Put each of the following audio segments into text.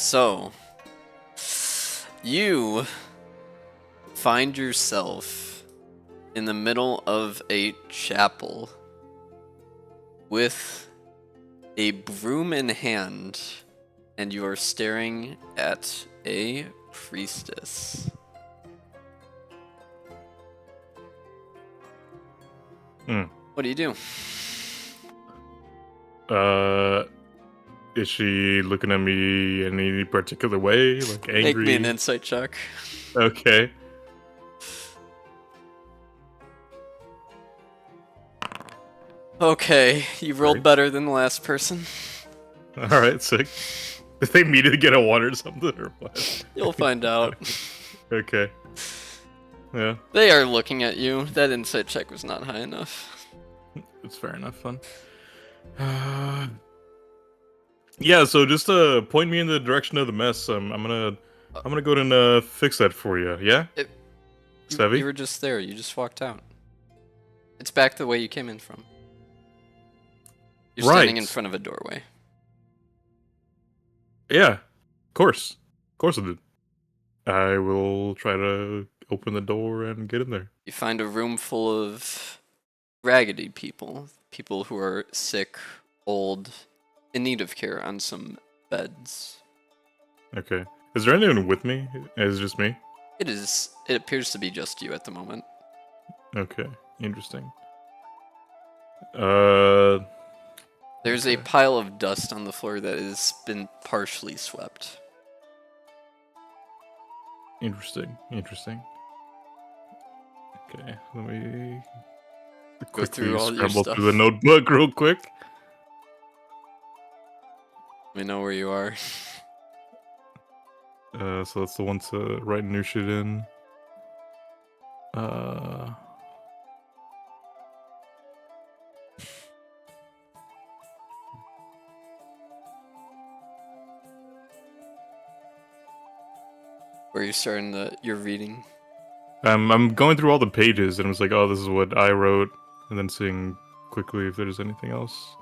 So, you find yourself in the middle of a chapel with a broom in hand, and you are staring at a priestess. What do you do? Is she looking at me in any particular way? Like angry? Make me an insight check. Okay. Okay, you rolled Right. better than the last person. Alright, sick. Did they immediately get a 1 or something, or what? You'll find out. Okay. Yeah. They are looking at you. That insight check was not high enough. It's fair enough, fun. Yeah, so just point me in the direction of the mess. I'm gonna go ahead and fix that for you. Yeah. Sevy? You were just there. You just walked out. It's back the way you came in from. You're standing in front of a doorway. Yeah, of course I did. I will try to open the door and get in there. You find a room full of raggedy people. People who are sick, old, in need of care on some beds. Okay. Is there anyone with me? Is it just me? It appears to be just you at the moment. Okay. Interesting. There's a pile of dust on the floor that has been partially swept. Interesting. Okay, let me Go through all your scramble stuff. through the notebook real quick. Let me know where you are. So that's the one to write new shit in. Where you're starting your reading. I'm going through all the pages and I was like, oh, this is what I wrote, and then seeing quickly if there's anything else.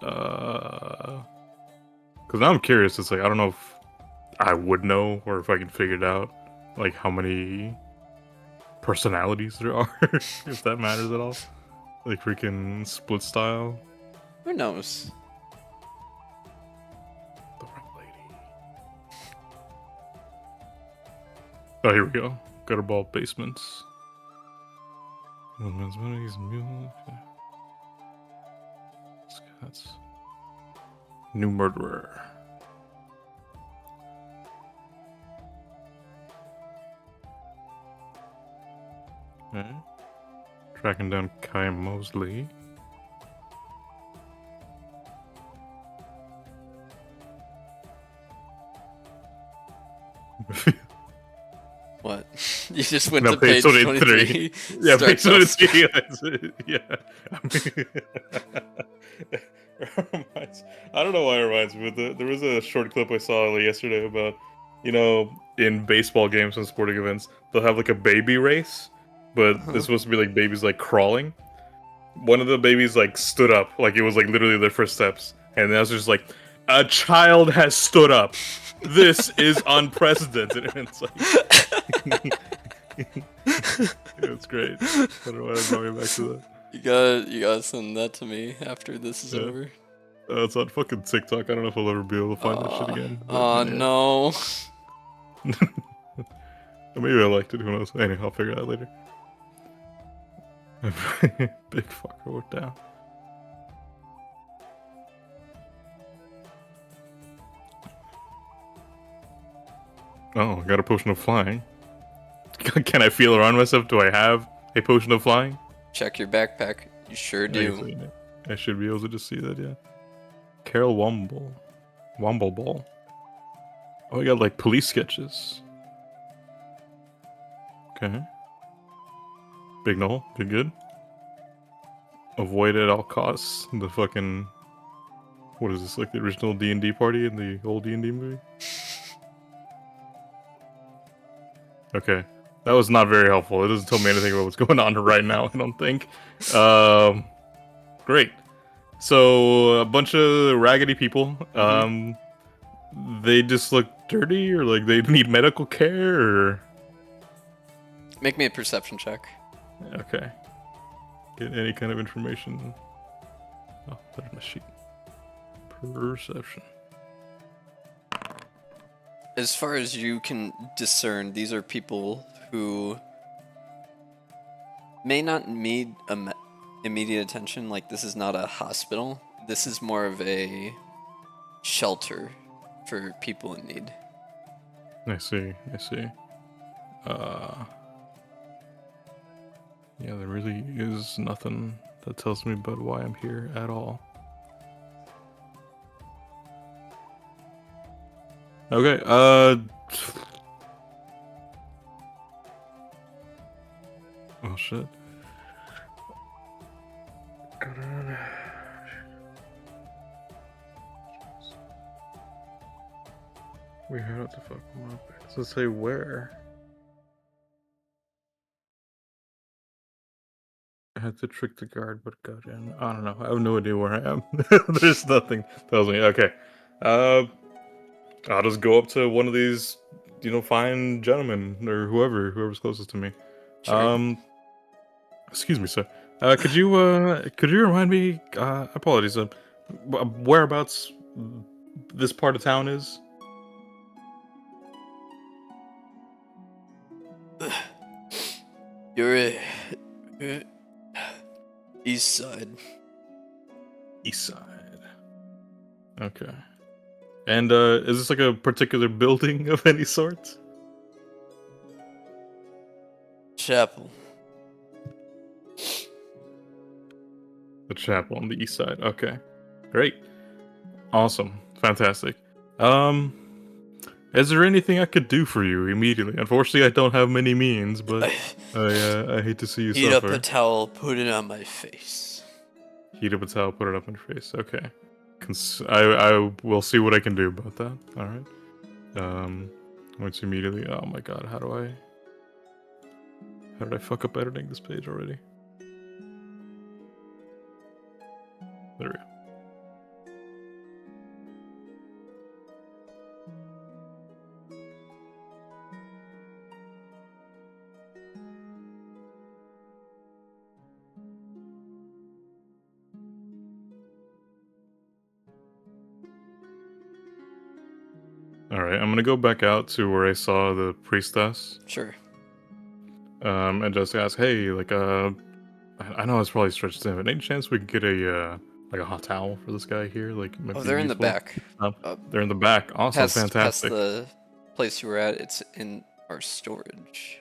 Because now I'm curious. It's like, I don't know if I would know or if I can figure it out, like how many personalities there are, if that matters at all. Like freaking split style. Who knows? The right lady. Oh, here we go. Gutterball basements. That's new murderer. Okay. Tracking down Kai Mosley. What? You just went No, to page 23. Yeah, page Starts off 23. Yeah. I don't know why it reminds me, but there was a short clip I saw yesterday about, in baseball games and sporting events, they'll have like a baby race, but it's supposed to be like babies like crawling. One of the babies like stood up, like it was like literally their first steps, and then I was just like, a child has stood up. This is unprecedented. And it's like, it's great. I don't know why I brought me back to that. You gotta send that to me after this is over. It's on fucking TikTok. I don't know if I'll ever be able to find that shit again. Oh no. Maybe I liked it. Who knows? Anyway, I'll figure it out later. Big fucker went down. Oh, I got a potion of flying. Can I feel around myself? Do I have a potion of flying? Check your backpack. You sure do. I should be able to just see that, yeah. Carol Womble. Womble Ball. Oh, we got like police sketches. Okay. Big Noel, good. Avoid at all costs the fucking... What is this, like the original D&D party in the old D&D movie? Okay. That was not very helpful. It doesn't tell me anything about what's going on right now, I don't think. Great. So, a bunch of raggedy people. they just look dirty, or like they need medical care, or Make me a perception check. okay, get any kind of information. Oh, there's my sheet. Perception. As far as you can discern, these are people who may not need immediate attention. Like, this is not a hospital. This is more of a shelter for people in need. I see. Yeah, there really is nothing that tells me about why I'm here at all. Okay, oh shit. We have to fuck them up. Does it say where? I had to trick the guard, but got in. I don't know. I have no idea where I am. There's nothing tells me. Okay. I'll just go up to one of these, fine gentlemen or whoever's closest to me. Sure. Excuse me, sir. Could you remind me? Apologies. Whereabouts this part of town is? You're east side. East side. Okay. And is this like a particular building of any sort? Chapel. The chapel on the east side. Okay. Great. Awesome. Fantastic. Is there anything I could do for you immediately? Unfortunately, I don't have many means, but I hate to see you Heat suffer. up a towel, put it on my face. Heat up a towel, put it up on your face. Okay. I will see what I can do about that. All right. Once immediately. Oh my god, how did I fuck up editing this page already? There we go. Alright, I'm gonna go back out to where I saw the priestess. Sure. And just ask, hey, like, I know it's probably stretched thin, but any chance we could get a hot towel for this guy here? Like, might Oh, be they're in the useful. back. They're in the back. Awesome, Past fantastic. the place you were at, it's in our storage.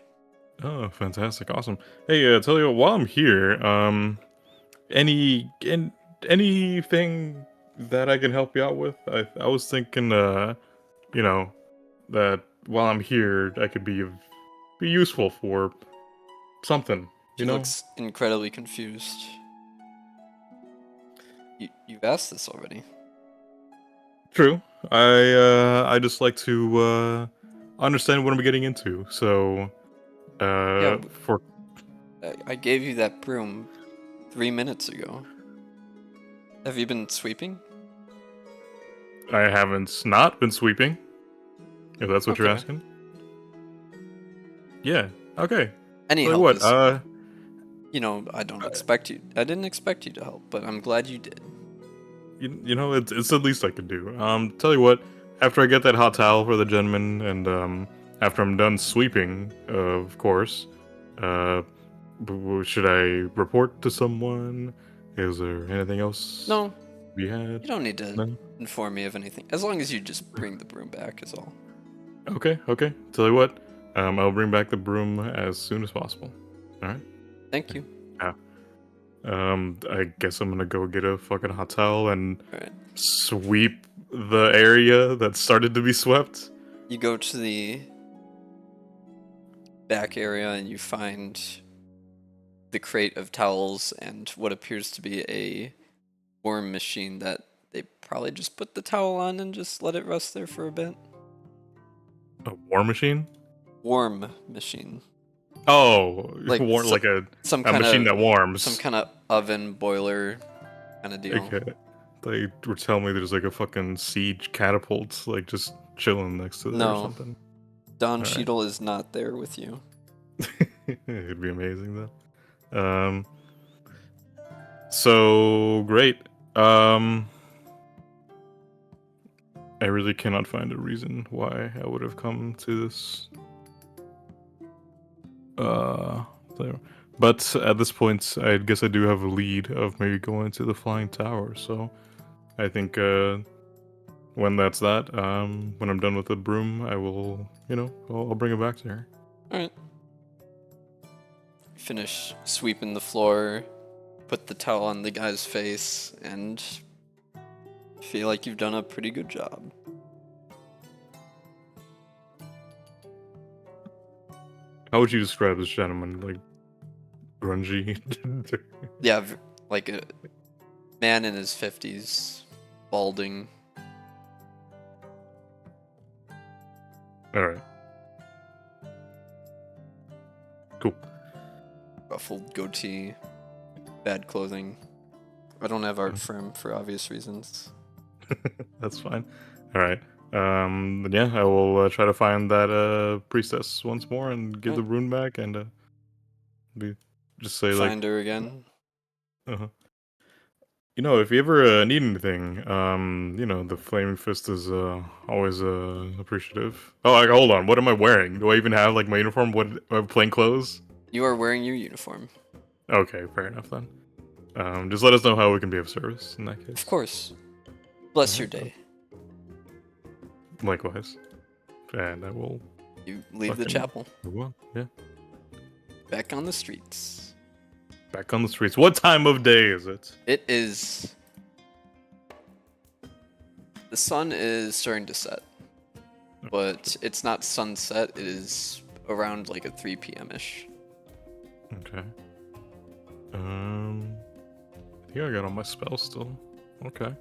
Oh, fantastic, awesome. Hey, tell you what, while I'm here, anything that I can help you out with? I was thinking, that while I'm here, I could be useful for something. She looks incredibly confused. You've asked this already. True. I just like to understand what I'm getting into. So, Yeah, for I gave you that broom 3 minutes ago. Have you been sweeping? I haven't not been sweeping. If that's what you're Okay. asking. Yeah. Okay. Any Tell you help what. is, I didn't expect you to help, but I'm glad you did. It's the least I could do. Tell you what. After I get that hot towel for the gentleman, and after I'm done sweeping, of course, should I report to someone? Is there anything else? No, we had? you don't need to No? inform me of anything. As long as you just bring the broom back is all. Okay. Tell you what. I'll bring back the broom as soon as possible. All right. Thank you. Yeah. I guess I'm gonna go get a fucking hot towel and Alright. sweep the area that started to be swept. You go to the back area and you find the crate of towels and what appears to be a worm machine that they probably just put the towel on and just let it rest there for a bit. A war machine? Worm machine. Oh, Like like a some machine that warms. some kind of oven boiler kind of deal. Okay. they were telling me there's like a fucking siege catapult like just chilling next to there or No, something. Don All right. Cheadle is not there with you. It'd be amazing though. So great. I really cannot find a reason why I would have come to this. There. But at this point, I guess I do have a lead of maybe going to the flying tower. So I think when that's that, when I'm done with the broom, I will, I'll bring it back to her. Alright. Finish sweeping the floor, put the towel on the guy's face, and feel like you've done a pretty good job. How would you describe this gentleman? Like grungy? Yeah, like a man in his 50s, balding. All right. Cool. Ruffled goatee, bad clothing. I don't have art for him for obvious reasons. That's fine. All right. Then yeah, I will try to find that priestess once more and give the rune back and just say like, Find her again. uh-huh. If you ever need anything, the flaming fist is always appreciative. Oh, hold on. What am I wearing? Do I even have like my uniform? What plain clothes? You are wearing your uniform. Okay, fair enough then. Just let us know how we can be of service in that case. Of course. Bless your day. Likewise. And I will. You leave the chapel. Move on. Yeah. Back on the streets. Back on the streets. What time of day is it? It is. The sun is starting to set, but it's not sunset. It is around like a 3 p.m. ish. Okay. I think I got all my spells still. Okay.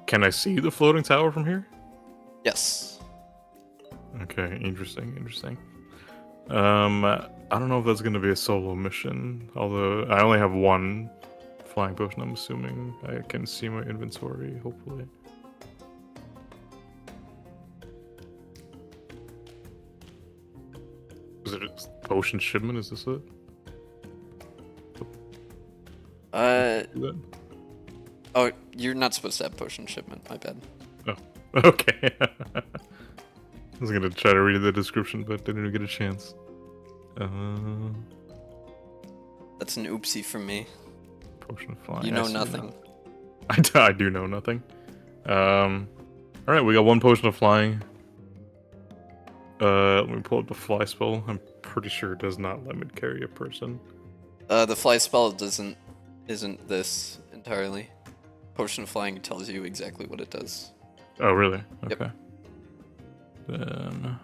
Can I see the floating tower from here? Yes. Okay, interesting. I don't know if that's gonna be a solo mission, although I only have one flying potion, I'm assuming. I can see my inventory, hopefully. Is it a potion shipment? Is this it? Oh, you're not supposed to have potion shipment. My bad. Oh, okay. I was gonna try to read the description, but didn't even get a chance. That's an oopsie from me. Potion of flying. You know nothing. I do know nothing. Alright, we got one potion of flying. Let me pull up the fly spell. I'm pretty sure it does not let me carry a person. The fly spell isn't this entirely. Potion of flying tells you exactly what it does. Oh, really? Yep. Okay. Then...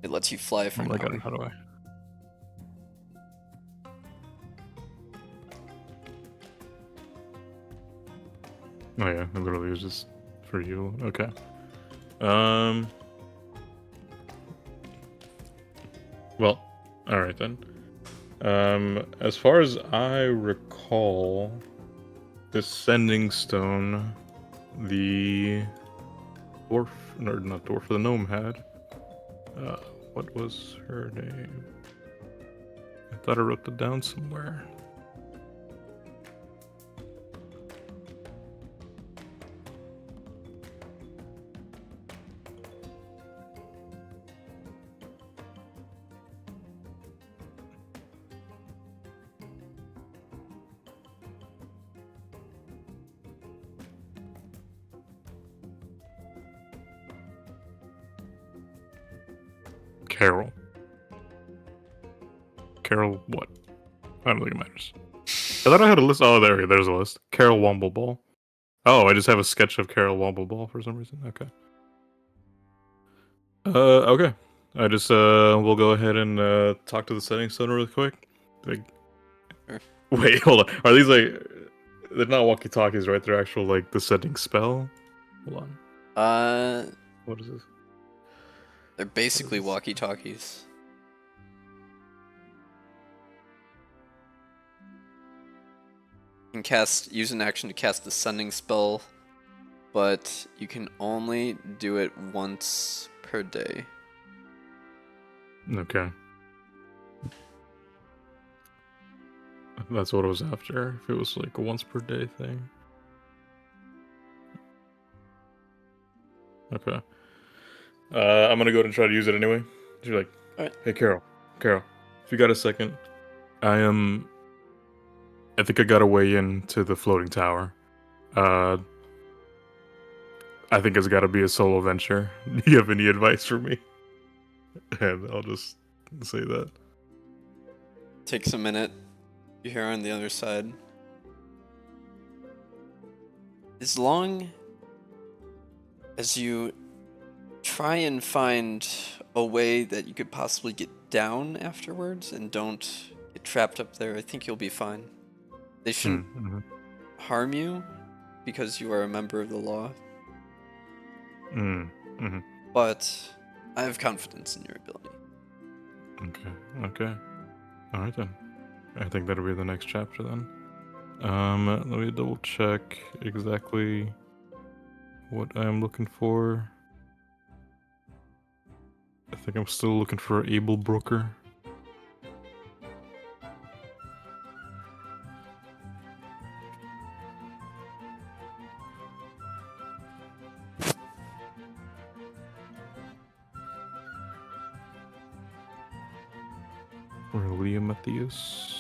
It lets you fly for an hour. How do I? Oh yeah, it literally is just for you. Okay. Well, all right then. As far as I recall, this sending stone, the dwarf, no, not dwarf, the gnome had. What was her name? I thought I wrote that down somewhere. Carol. Carol what? I don't think it matters. I thought I had a list. Oh, there's a list. Carol Wombleball. Oh, I just have a sketch of Carol Wombleball for some reason. Okay. Okay. I just, we'll go ahead and, talk to the setting stone really quick. Like, Sure. wait, hold on. Are these, like, they're not walkie-talkies, right? They're actual, like, the setting spell? Hold on. What is this? They're basically walkie-talkies. You can use an action to cast a sending spell, but you can only do it once per day. Okay. That's what it was after. If it was like a once per day thing. Okay. I'm gonna go ahead and try to use it anyway. You're like, Alright. hey Carol, if you got a second, I think I got a way into the floating tower. Uh, I think it's got to be a solo venture. Do you have any advice for me? And I'll just say that. Takes a minute. You hear on the other side. As long as you try and find a way that you could possibly get down afterwards and don't get trapped up there, I think you'll be fine. They shouldn't Mm-hmm. harm you because you are a member of the law, Mm-hmm. but I have confidence in your ability. Okay. All right then. I think that'll be the next chapter then. Let me double check exactly what I'm looking for. I think I'm still looking for Able Broker. Liam Matthias.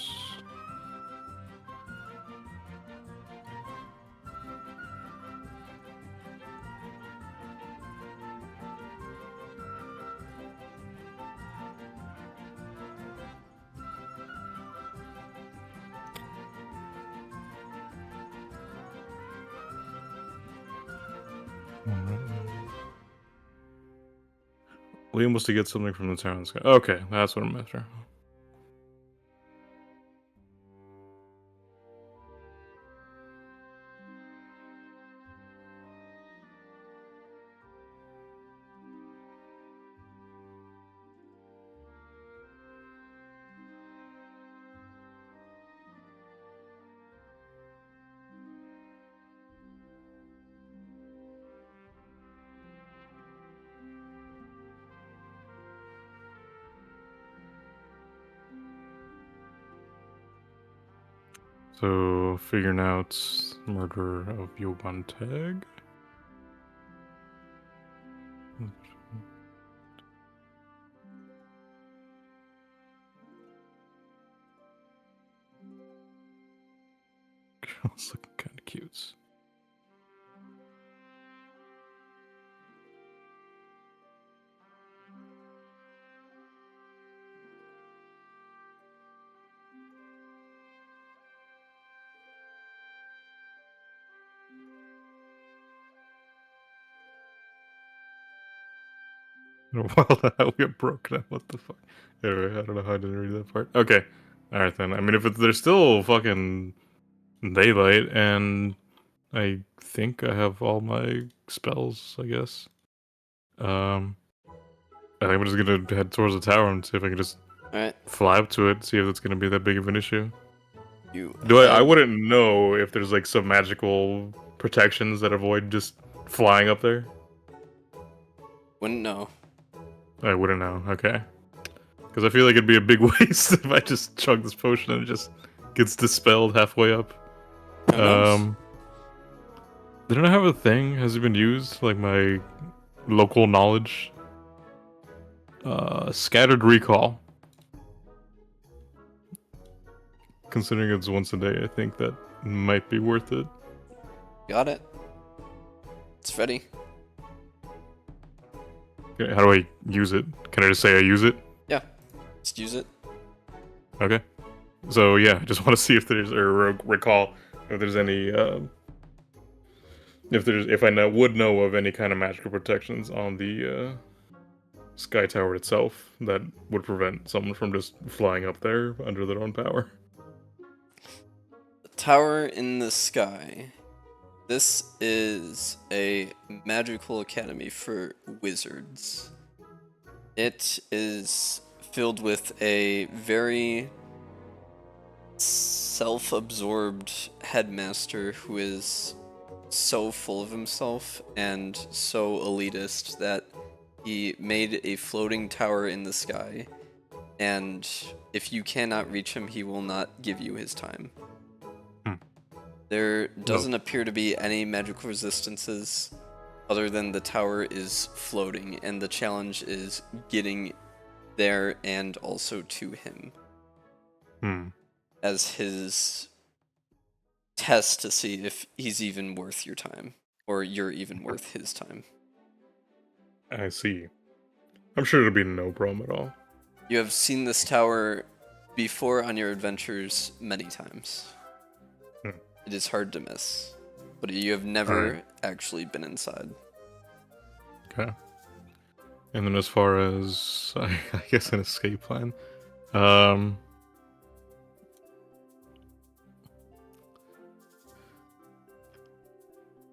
Liam was to get something from the town sky. Okay, that's what I'm after. So, figuring out murder of Yoban Tag. Girl's looking kind of cute. While we get broken up, what the fuck? Anyway, I don't know how I didn't read that part. Okay, all right then. I mean, if there's still fucking daylight, and I think I have all my spells, I guess. I think I'm just gonna head towards the tower and see if I can just Alright, fly up to it, see if it's gonna be that big of an issue. you I head. wouldn't know if there's like some magical protections that avoid just flying up there. Wouldn't know. I wouldn't know. Okay, because I feel like it'd be a big waste if I just chug this potion and it just gets dispelled halfway up. Who knows? Didn't I have a thing? Has it been used? Like my local knowledge? Scattered recall. Considering it's once a day, I think that might be worth it. Got it. It's ready. Okay, how do I use it? Can I just say I use it? Yeah, just use it. Okay. So yeah, I just want to see if there's or recall if there's any if I would know of any kind of magical protections on the sky tower itself that would prevent someone from just flying up there under their own power. The tower in the sky. This is a magical academy for wizards. It is filled with a very self-absorbed headmaster who is so full of himself and so elitist that he made a floating tower in the sky, and if you cannot reach him, he will not give you his time. Hmm. There No. doesn't appear to be any magical resistances other than the tower is floating, and the challenge is getting there and also to him as his test to see if he's even worth your time, or you're even worth his time. I see. I'm sure it'll be no problem at all. You have seen this tower before on your adventures many times. Hmm. It is hard to miss, but you have never actually been inside. Okay. And then as far as, I guess, an escape plan, don't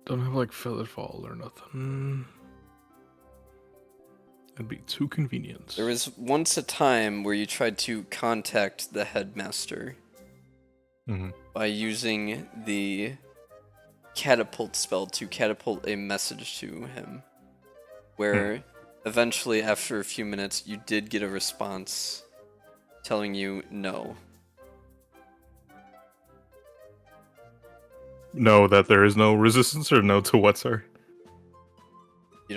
have like feather fall or nothing. That'd be too convenient. There was once a time where you tried to contact the headmaster by using the catapult spell to catapult a message to him, where eventually, after a few minutes, you did get a response telling you no. No, that there is no resistance, or no to what, sir? You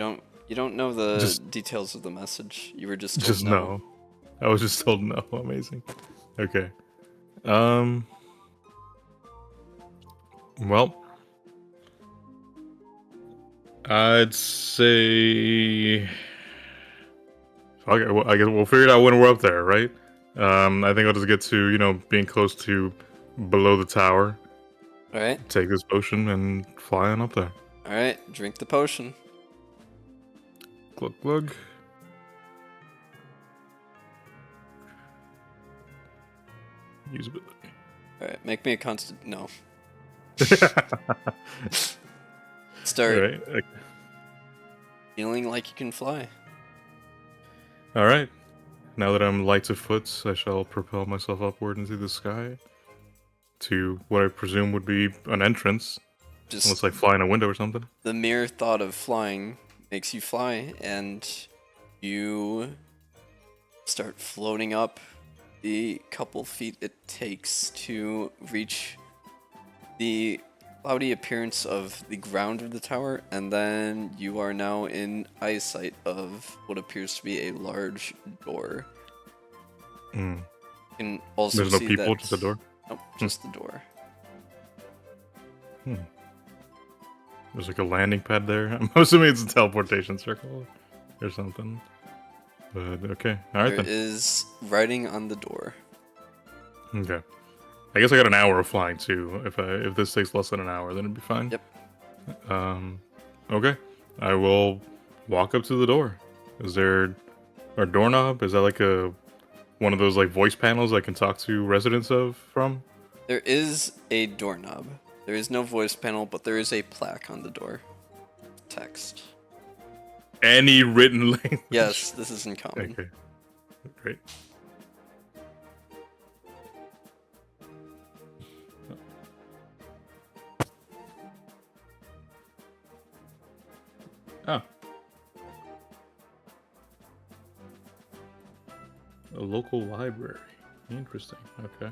don't know the details of the message. You were just told Just no. I was just told no. Amazing. Okay. Well, I'd say. Okay, well, I guess we'll figure it out when we're up there, right? I think I'll just get to, being close to below the tower. Alright. Take this potion and fly on up there. Alright, drink the potion. Glug glug. Usability. Alright, make me a constant. No. Start Alright. Okay. feeling like you can fly. Alright. Now that I'm light of foot, I shall propel myself upward into the sky to what I presume would be an entrance. Just Unless I fly in a window or something. the mere thought of flying makes you fly, and you start floating up the couple feet it takes to reach the cloudy appearance of the ground of the tower, and then you are now in eyesight of what appears to be a large door. You can also There's no see people, that... just a door? Nope, just the door. There's like a landing pad there. I'm assuming it's a teleportation circle or something. But okay, alright There then. is writing on the door. Okay. I guess I got an hour of flying too. If this takes less than an hour, then it'd be fine. Yep. Okay. I will walk up to the door. Is there a doorknob? Is that like one of those like voice panels I can talk to residents from? There is a doorknob. There is no voice panel, but there is a plaque on the door. Text. Any written language? Yes, this is in common. Okay. Great. Oh. A local library. Interesting. Okay.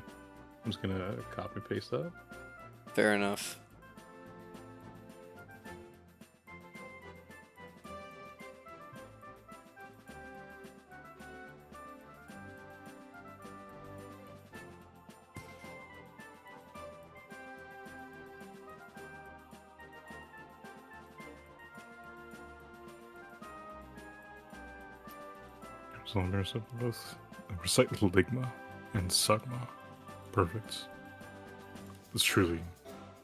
I'm just gonna copy paste that. Fair enough. So there's both recite Ligma and Sagma. Perfect. It's truly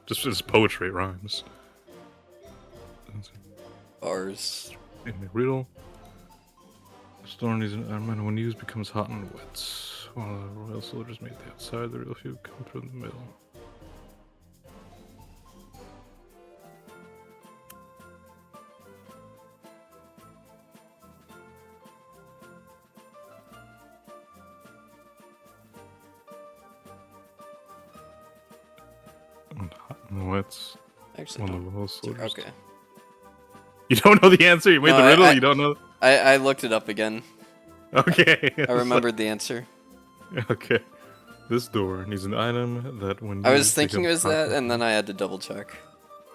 just as poetry, it rhymes. Bars. In the riddle, storm is an armament when used becomes hot and wet. While the royal soldiers make the outside, the real few come through the middle. What's Actually, one no. of those soldiers? Okay. You don't know the answer? You made No, the riddle? I- You don't know? I looked it up again. Okay. I remembered the answer. Okay. This door needs an item that when I was used thinking it becomes was that, hot. and then I had to double check.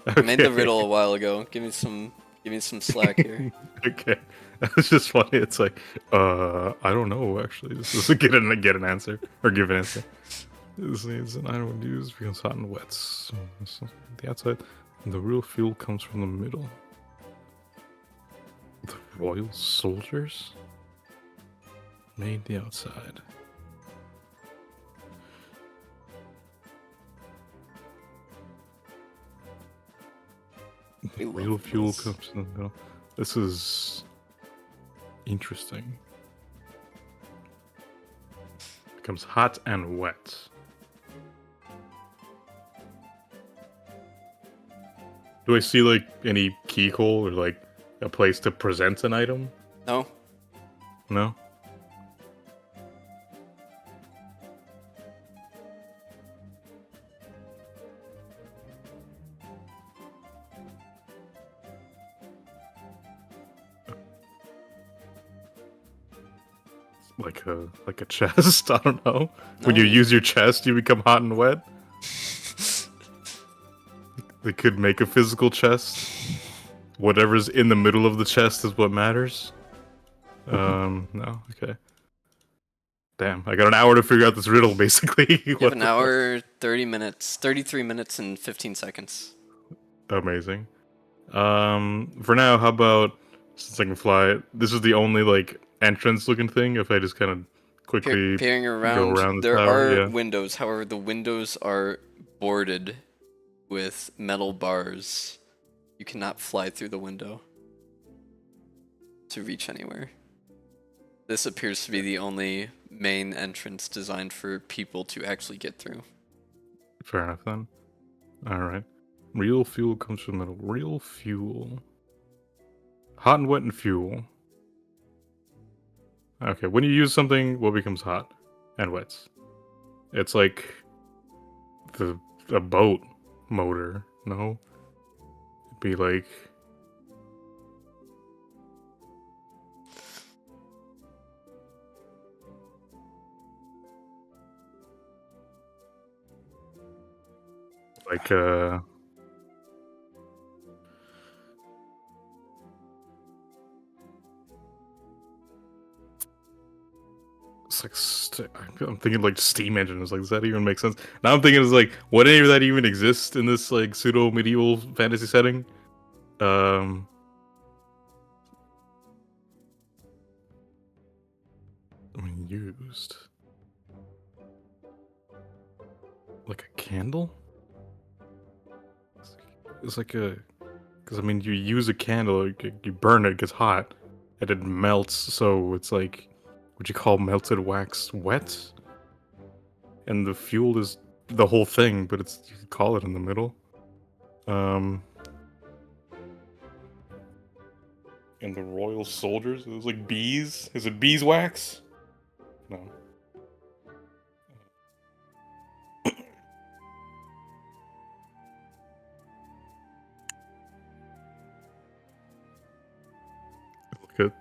I made the Okay. riddle a while ago. Give me some slack here. Okay. It's just funny. It's like, I don't know actually. This doesn't get an answer or give an answer. This needs an item when used becomes hot and wet. So the outside, the real fuel comes from the middle. The royal soldiers made the outside. We The love real fuel riddles. comes from the middle. This is interesting. Becomes hot and wet. Do I see like any keyhole or like a place to present an item? No? No. Like a chest. I don't know. When you No. use your chest, you become hot and wet. They could make a physical chest. Whatever's in the middle of the chest is what matters. No, okay. Damn, I got an hour to figure out this riddle, basically. You have an hour, 30 minutes, 33 minutes, and 15 seconds. Amazing. For now, how about, since I can fly, this is the only, like, entrance-looking thing, if I just kind of quickly Peering go around, around the there tower, are yeah. windows. However, the windows are boarded with metal bars. You cannot fly through the window to reach anywhere. This appears to be the only main entrance designed for people to actually get through. Fair enough, then. Alright. Real fuel comes from metal. Real fuel. Hot and wet and fuel. Okay, when you use something, what becomes hot and wet? It's like a boat motor, no? It'd be like like it's like I'm thinking like steam engines. Like, does that even make sense? Now I'm thinking it's like, would any of that even exist in this like pseudo medieval fantasy setting? When used, like a candle. It's like a, because I mean, you use a candle, you burn it, it gets hot, and it melts. So it's like, would you call melted wax wet? And the fuel is the whole thing, but it's, you could call it in the middle. And the royal soldiers, it was like bees. Is it beeswax? No. Look at.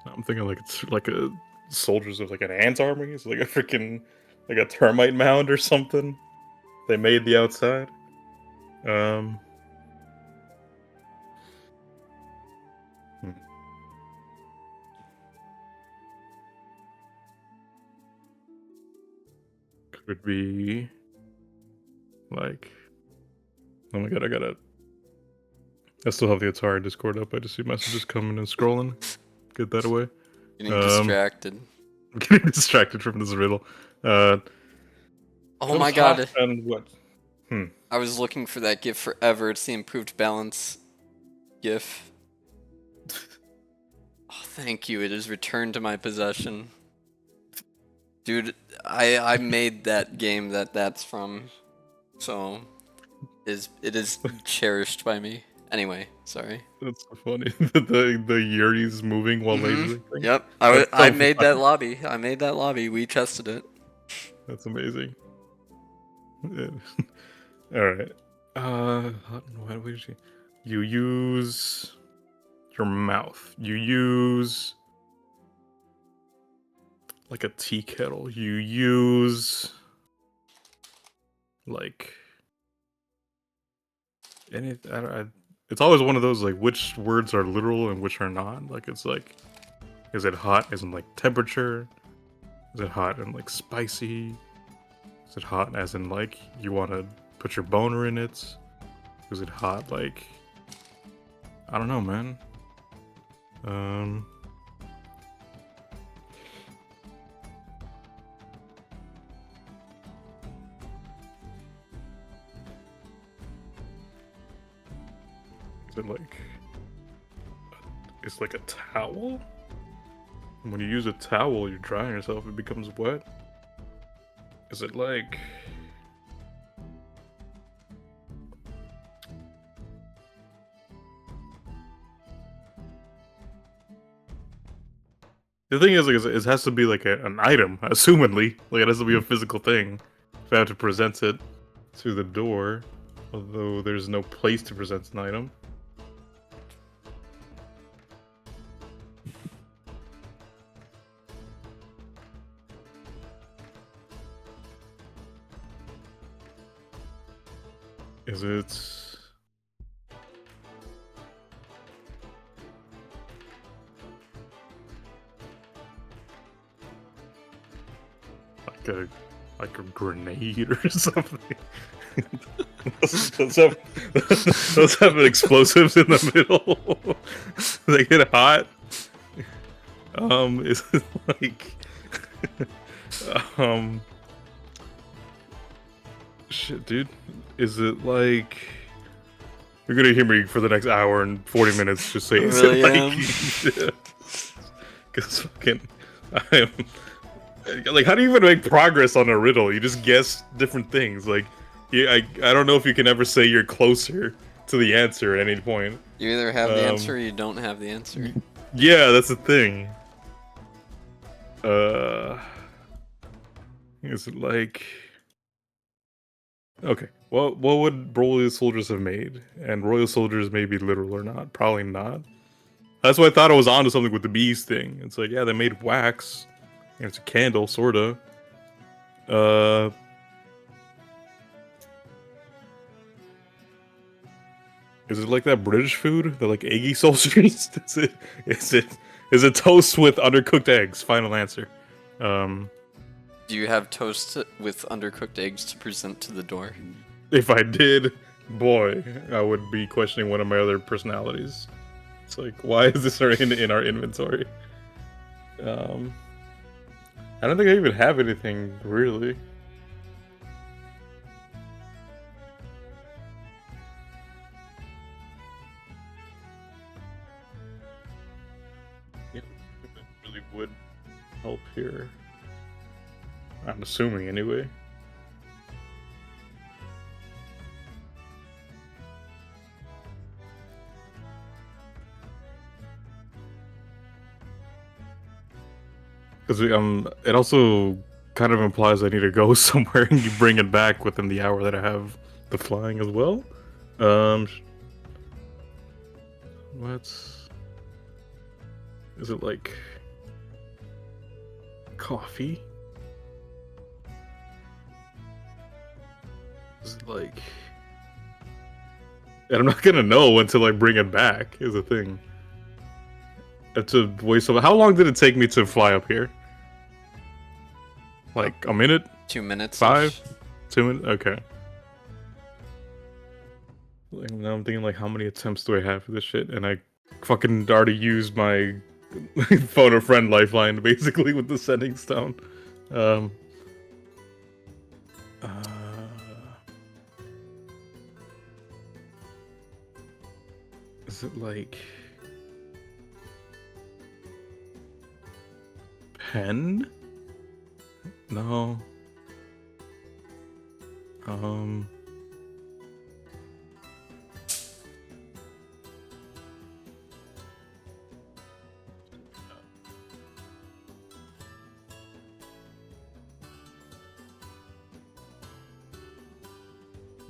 I'm thinking like it's like a soldiers of like an ant army. It's like a freaking like a termite mound or something. They made the outside. Hmm. Could be like. Oh my god! I still have the Atari Discord up. I just see messages coming and scrolling. Get that away. Getting distracted. I'm getting distracted from this riddle. Oh my god. And what? I was looking for that GIF forever. It's the improved balance GIF. Oh, thank you. It is returned to my possession. Dude, I made that game that's from. So it is cherished by me. Anyway, sorry. That's so funny. the Yuri's moving while lasering. Yep. That's I so made funny. that lobby. I made that lobby. We tested it. That's amazing. All right. What did you use your mouth? You use like a tea kettle. You use like any. It's always one of those like which words are literal and which are not. Like it's like, is it hot as in like temperature? Is it hot and like spicy? Is it hot as in like you want to put your boner in it? Is it hot like, I don't know, man. Is it like, it's like a towel? When you use a towel, you're drying yourself, it becomes wet. Is it like... The thing is, like, it has to be like an item, assumedly. Like, it has to be a physical thing. If I have to present it to the door, although there's no place to present an item. Is it... like a grenade or something? those have explosives in the middle. They get hot. Is it like... Shit, dude. Is it like... You're gonna hear me for the next hour and 40 minutes just say, is Really it like... Because fucking... I am... Like, how do you even make progress on a riddle? You just guess different things. Like, yeah, I don't know if you can ever say you're closer to the answer at any point. You either have the answer or you don't have the answer. Yeah, that's the thing. Is it like... Okay, well, what would royal soldiers have made? And royal soldiers may be literal or not. Probably not. That's why I thought I was onto something with the bees thing. It's like, yeah, they made wax. And it's a candle, sorta. Is it like that British food? The like eggy soldiers? Is it toast with undercooked eggs? Final answer. Do you have toast with undercooked eggs to present to the door? If I did, boy, I would be questioning one of my other personalities. It's like, why is this in our inventory? I don't think I even have anything, really. Yeah, that really would help here. I'm assuming, anyway. Because it also kind of implies I need to go somewhere and you bring it back within the hour that I have the flying as well. What's... Is it like... coffee? Is it like... And I'm not gonna know until I bring it back, is the thing. It's a waste of... How long did it take me to fly up here? Like, a minute? 2 minutes. 5? 2 minutes? Okay. Like, now I'm thinking, like, how many attempts do I have for this shit? And I fucking already used my phone a friend lifeline, basically, with the sending stone. Is it like... pen? No.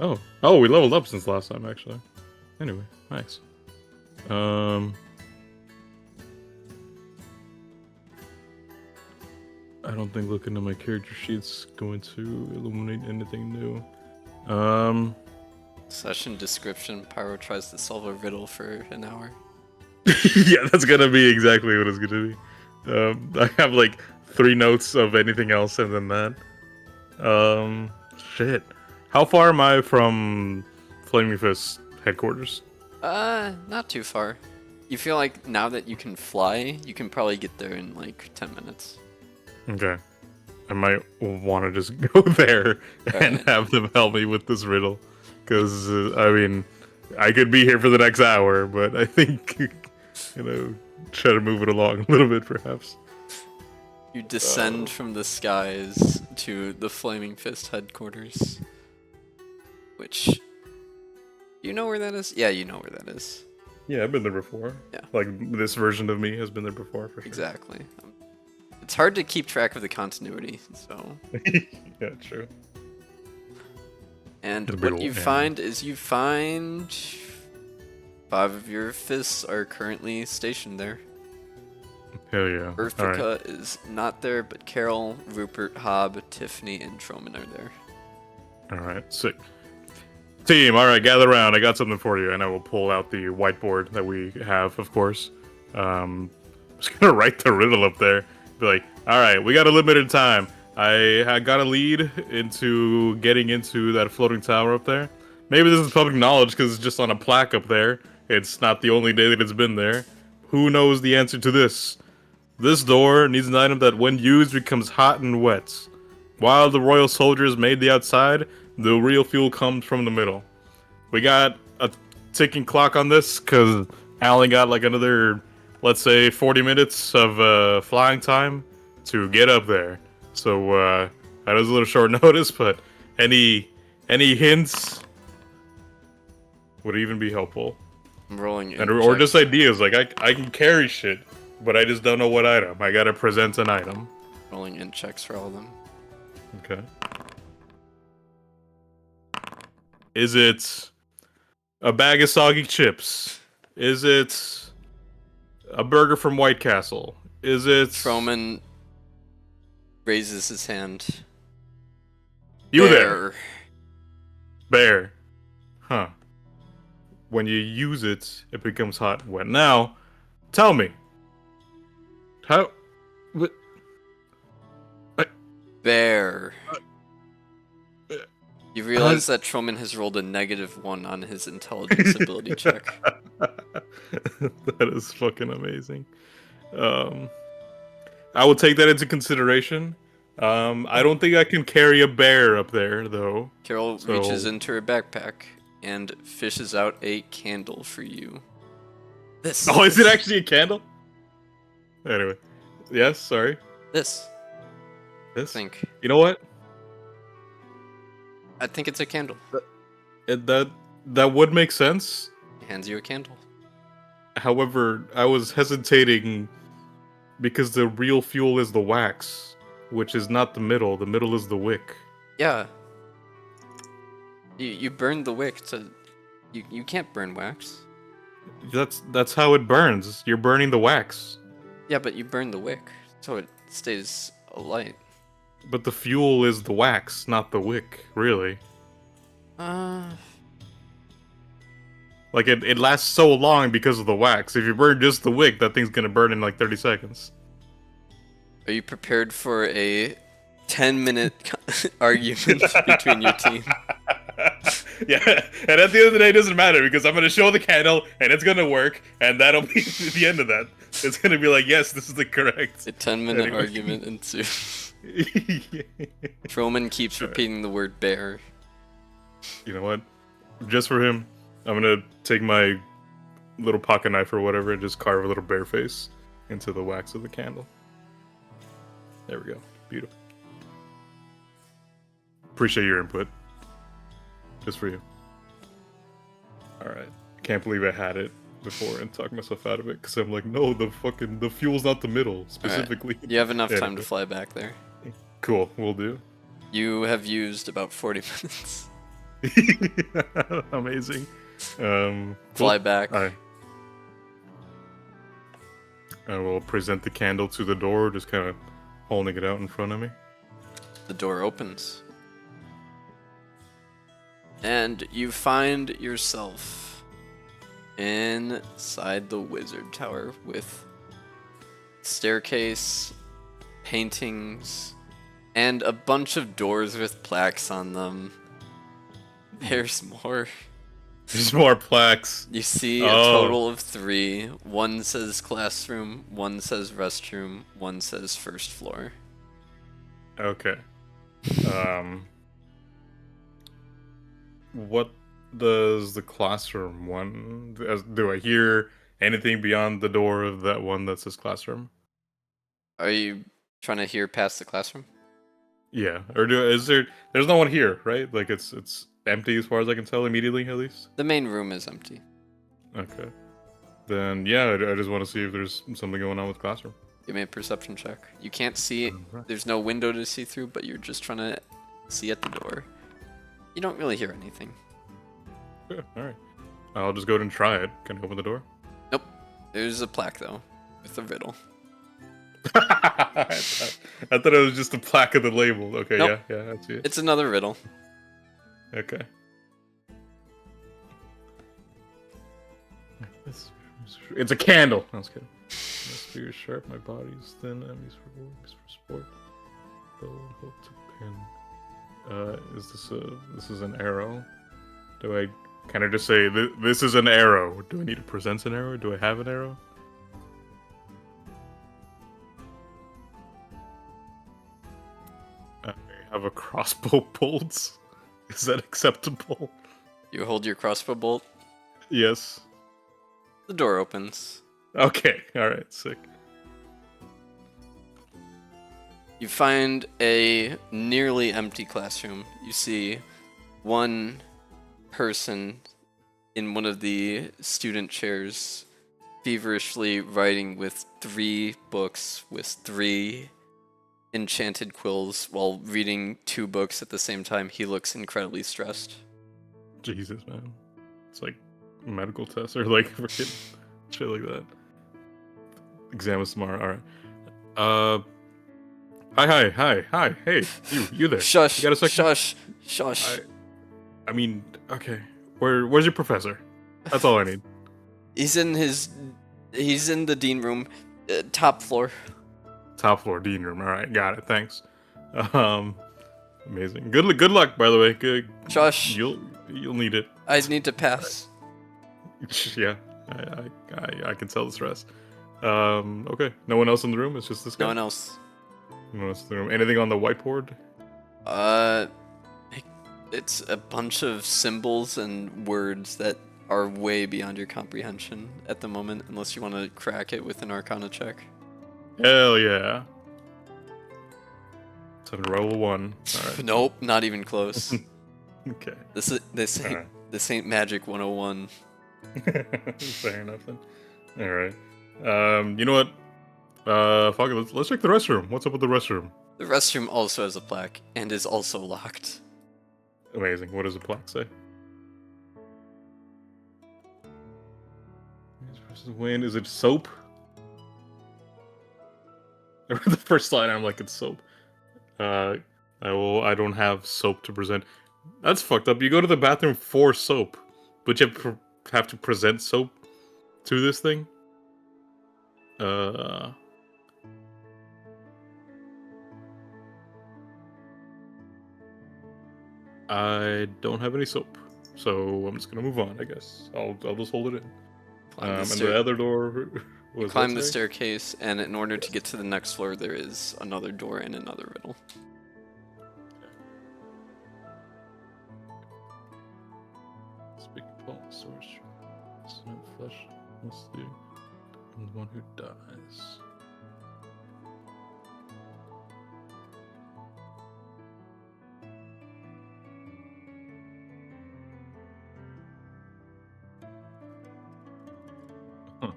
Oh, we leveled up since last time, actually. Anyway, nice. I don't think looking at my character sheet's going to illuminate anything new. Session description: Pyro tries to solve a riddle for an hour. Yeah, that's gonna be exactly what it's gonna be. I have like 3 notes of anything else and then that. Shit. How far am I from Flaming Fist headquarters? Not too far. You feel like now that you can fly, you can probably get there in like 10 minutes. Okay. I might want to just go there and Alright. have them help me with this riddle. Because, I mean, I could be here for the next hour, but I think, try to move it along a little bit, perhaps. You descend from the skies to the Flaming Fist headquarters. Which... You know where that is? Yeah, you know where that is. Yeah, I've been there before. Yeah. Like, this version of me has been there before, for sure. Exactly. It's hard to keep track of the continuity, so... Yeah, true. And The what big you ol' find is you find 5 of your fists are currently stationed there. Hell yeah. Earthica Alright. is not there, but Carol, Rupert, Hobb, Tiffany, and Troman are there. Alright, sick. Team, alright, gather around. I got something for you, and I will pull out the whiteboard that we have, of course. I'm just gonna write the riddle up there. Be like, alright, we got a limited time. I got a lead into getting into that floating tower up there. Maybe this is public knowledge because it's just on a plaque up there. It's not the only day that it's been there. Who knows the answer to this? This door needs an item that when used becomes hot and wet. While the royal soldiers made the outside, the real fuel comes from the middle. We got a ticking clock on this because Alan got like another, let's say, 40 minutes of flying time to get up there. So that was a little short notice, but any hints would even be helpful. I'm rolling And or just ideas, like I can carry shit, but I just don't know what item. I gotta present an item. rolling in checks for all of them. Okay. Is it a bag of soggy chips? Is it a burger from White Castle? Is it Troman raises his hand. you Bear. there? Bear. Huh. When you use it, it becomes hot and wet. Now, tell me. How... What? Bear. You realize that Troman has rolled a -1 on his intelligence ability check. That is fucking amazing. I will take that into consideration. I don't think I can carry a bear up there, though. Carol reaches into her backpack and fishes out a candle for you. This. Oh, is it actually a candle? Anyway. Yes, sorry. This. This? I think. You know what? I think it's a candle. That would make sense. He hands you a candle. However, I was hesitating because the real fuel is the wax, which is not the middle. The middle is the wick. Yeah. You burn the wick to... You can't burn wax. That's how it burns. You're burning the wax. Yeah, but you burn the wick, so it stays alight. But the fuel is the wax, not the wick, really. Like, it lasts so long because of the wax. If you burn just the wick, that thing's gonna burn in like 30 seconds. Are you prepared for a 10-minute argument between your team? Yeah, and at the end of the day, it doesn't matter because I'm gonna show the candle and it's gonna work, and that'll be the end of that. It's gonna be like, yes, this is the correct. A 10-minute Anyway. argument ensues. Troman keeps repeating the word bear. You know what? Just for him, I'm gonna take my little pocket knife or whatever and just carve a little bear face into the wax of the candle. There we go. Beautiful. Appreciate your input. Just for you. Alright. Can't believe I had it before and talked myself out of it because I'm like, no, the fuel's not the middle, specifically. You have enough time to Anyway. fly back there. Cool, we'll do. You have used about 40 minutes. Amazing. Fly Cool. back. I will present the candle to the door, just kind of holding it out in front of me. The door opens. And you find yourself inside the wizard tower with staircase, paintings, and a bunch of doors with plaques on them. There's more. There's more plaques. You see a Oh, total of 3. One says classroom, one says restroom, one says first floor. okay. What does the classroom one? Do I hear anything beyond the door of that one that says classroom? Are you trying to hear past the classroom? Yeah. Or is there? There's no one here, right? Like it's empty as far as I can tell immediately, at least. The main room is empty. Okay. Then yeah, I just want to see if there's something going on with classroom. Give me a perception check. You can't see, Alright. there's no window to see through, but you're just trying to see at the door. You don't really hear anything. Good. All right. I'll just go ahead and try it. Can I open the door? Nope. There's a plaque though, with a riddle. I thought it was just a plaque of the label. Okay, Nope. yeah, I see it. It's another riddle. Okay. It's a candle. I was kidding. My spear is sharp, my body's thin, enemies for sport. Bow and hope to pin. This is an arrow? Do I kind of just say, this is an arrow? Do I need to present an arrow? Do I have an arrow? I have a crossbow bolt. Is that acceptable? You hold your crossbow bolt. Yes. The door opens. Okay, alright, sick. You find a nearly empty classroom. You see one person in one of the student chairs feverishly writing with 3 books with 3 enchanted quills while reading 2 books at the same time. He looks incredibly stressed. Jesus, man. It's like a medical test or like freaking shit like that. Exam is tomorrow, alright. Hi, hey, you there. Shush, You got a second? shush. I mean, okay. Where's your professor? That's all I need. He's in the dean room, top floor. Top floor, dean room. Alright, got it, thanks. Amazing. Good luck, by the way. Good. Shush. You'll need it. I need to pass. Yeah, I can tell the stress. Okay. No one else in the room. It's just this guy. No one else. No one else in the room. Anything on the whiteboard? It's a bunch of symbols and words that are way beyond your comprehension at the moment, unless you want to crack it with an Arcana check. Hell yeah. So roll a 1. All right. Nope, not even close. Okay. This ain't Magic 101. Fair enough then. All right. You know what? Fuck it. Let's check the restroom. What's up with the restroom? The restroom also has a plaque and is also locked. Amazing. What does the plaque say? Versus win. Is it soap? I read the first line. I'm like, it's soap. I don't have soap to present. That's fucked up. You go to the bathroom for soap, but you have to present soap to this thing. I don't have any soap, so I'm just gonna move on. I guess I'll just hold it in. And the other door. You climb the staircase, and in order to get to the next floor, there is another door and another riddle. Speak Paul source. No flesh must do. I'm the one who dies. Huh.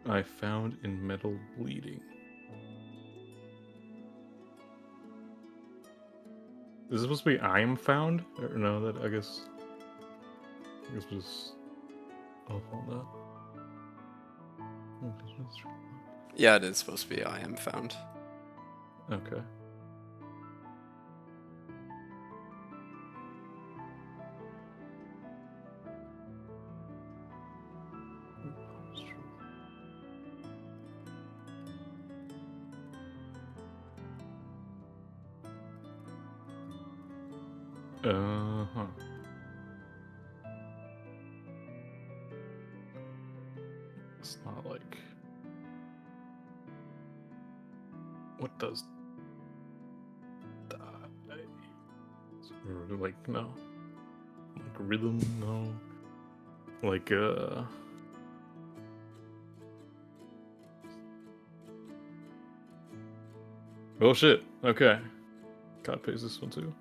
I found in metal bleeding. Is it supposed to be I am found? Or no, that I guess was off on that. Yeah, it is supposed to be I am found. Okay. Uh-huh. It's not like... What does... Like, no. Like, rhythm, no. Like, oh shit, okay. Gotta paste this one too.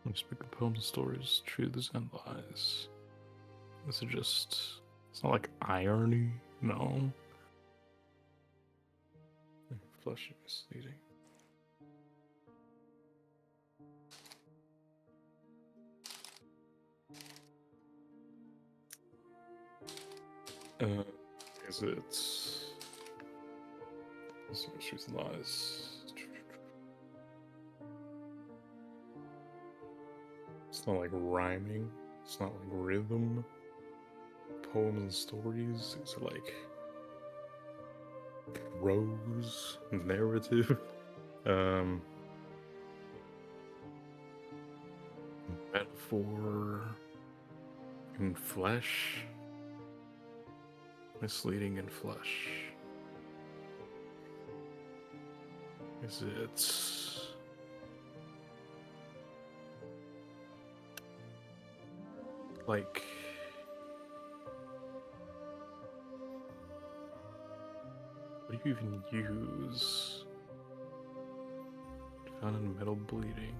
I'm speaking poems and stories, truths and lies. This is just... It's not like irony, no. Flushing, misleading. Is it... Truths and lies. It's not like rhyming. It's not like rhythm. Poems and stories. It's like prose, narrative. Metaphor in flesh. Misleading in flesh. Is it... like... What do you even use? Found in metal bleeding.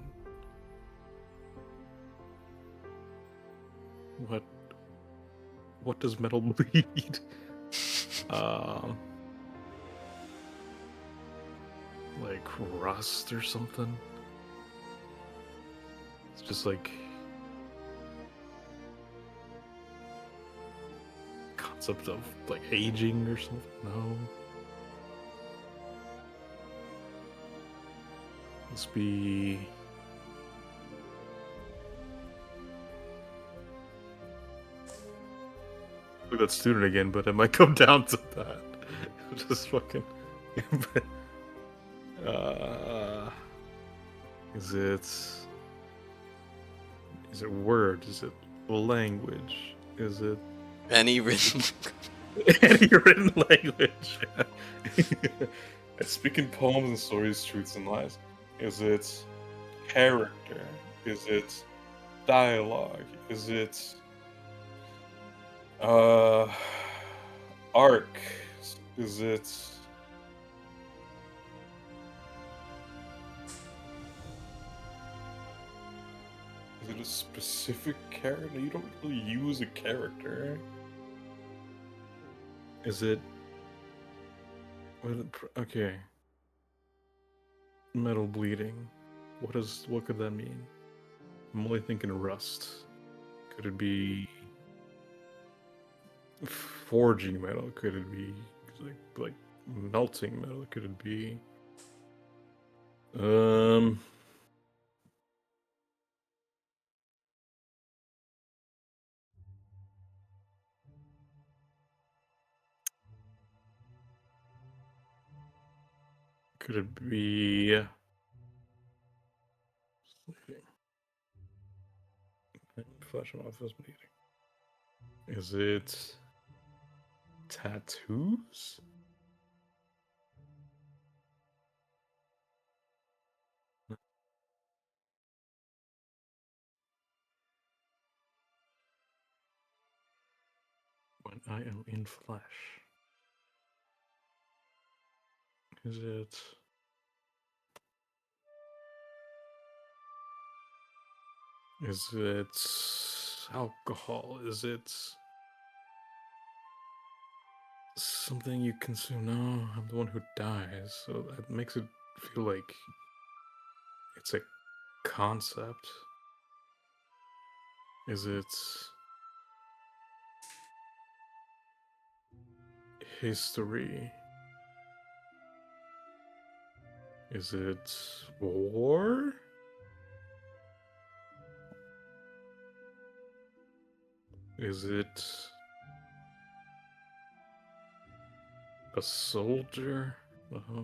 What does metal bleed? Like rust or something? It's just like concept of like aging or something? No. Must be... Look at that student again, but it might come down to that. Just fucking... Is it words? Is it language? Is it Any written. any written language? Speaking poems and stories, truths and lies. Is it character? Is it dialogue? Is it arc? Is it... Is it a specific character? You don't really use a character. Is it... Okay. Metal bleeding. What could that mean? I'm only thinking rust. Could it be forging metal? Could it be like melting metal? Could it be could it be flesh and office bleeding? Is it tattoos? When I am in flesh. Is it... Is it alcohol? Is it something you consume? No, I'm the one who dies, so that makes it feel like it's a concept. Is it history? Is it war? Is it a soldier? Uh-huh.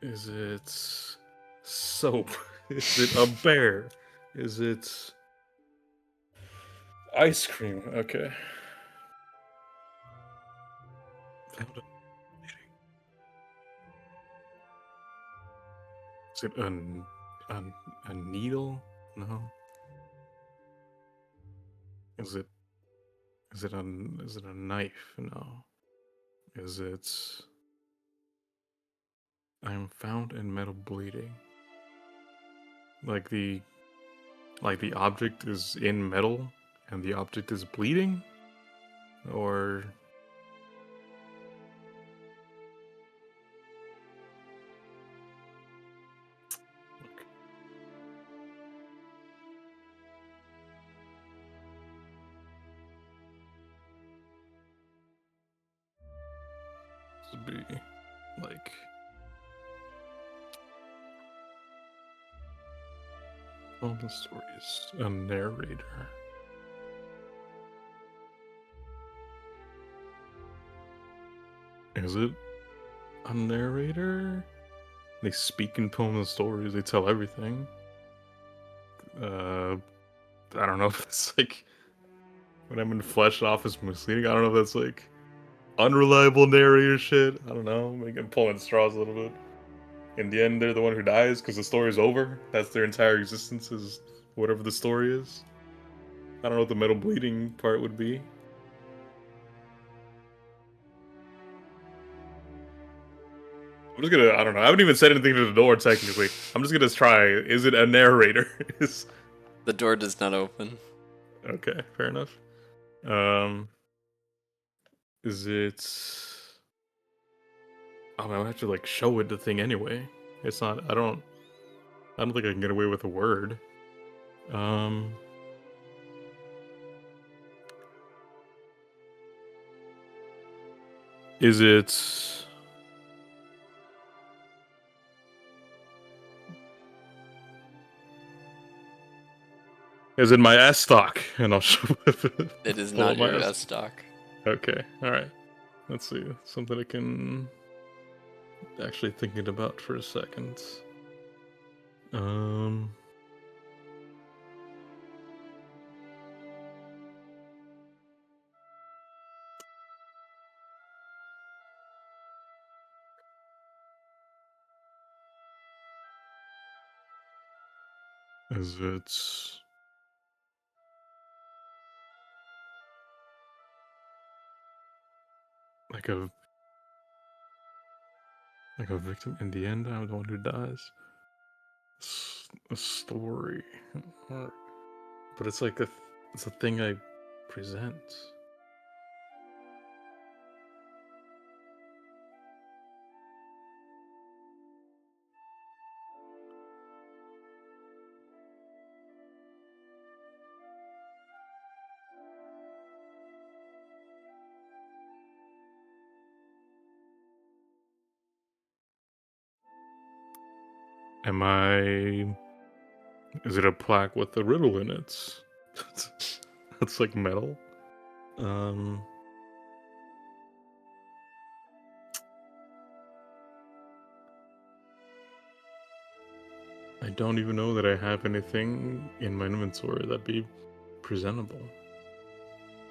Is it soap? Is it a bear? Is it ice cream? Okay. Found a knitting. Is it a needle? No. Is it a knife? No. Is it I'm found in metal bleeding? Like the object is in metal and the object is bleeding? Or to be like all the stories a narrator? Is it a narrator? They speak in poems and stories. They tell everything. I don't know if it's like when I'm in flesh off is misleading. I don't know if that's like unreliable narrator shit. I don't know. Maybe I'm pulling straws a little bit. In the end, they're the one who dies because the story's over. That's their entire existence, is whatever the story is. I don't know what the metal bleeding part would be. I'm just gonna, I don't know. I haven't even said anything to the door, technically. I'm just gonna try. Is it a narrator? The door does not open. Okay, fair enough. Um, is it? Oh, I would have to like show it the thing anyway. It's not. I don't think I can get away with a word. Um, is it? Is it my S stock? And I'll show It is pull not up my your S. S stock. Okay, all right. Let's see. Something I can actually thinking about for a second. Um, is it like a victim in the end? I'm the one who dies. A story, but it's like it's a thing I present. Am I? Is it a plaque with a riddle in it? It's like metal. Um, I don't even know that I have anything in my inventory that'd be presentable.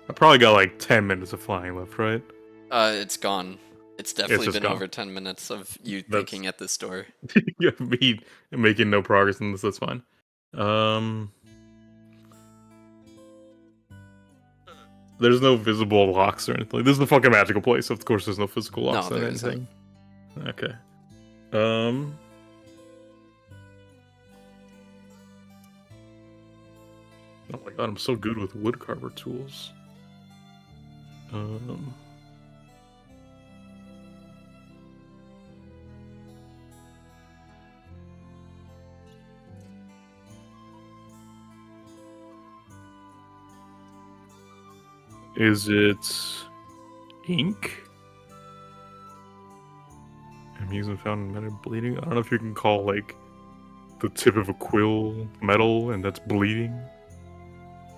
I probably got like 10 minutes of flying left, right? It's gone. It's It's definitely just been gone. over 10 minutes of you That's thinking at this door. me making no progress in this. That's fine. Um, there's no visible locks or anything. This is the fucking magical place. Of course, there's no physical locks No, or there anything. isn't. Okay. Oh my god, I'm so good with woodcarver tools. Is it ink? I'm using found metal bleeding. I don't know if you can call like the tip of a quill metal and that's bleeding.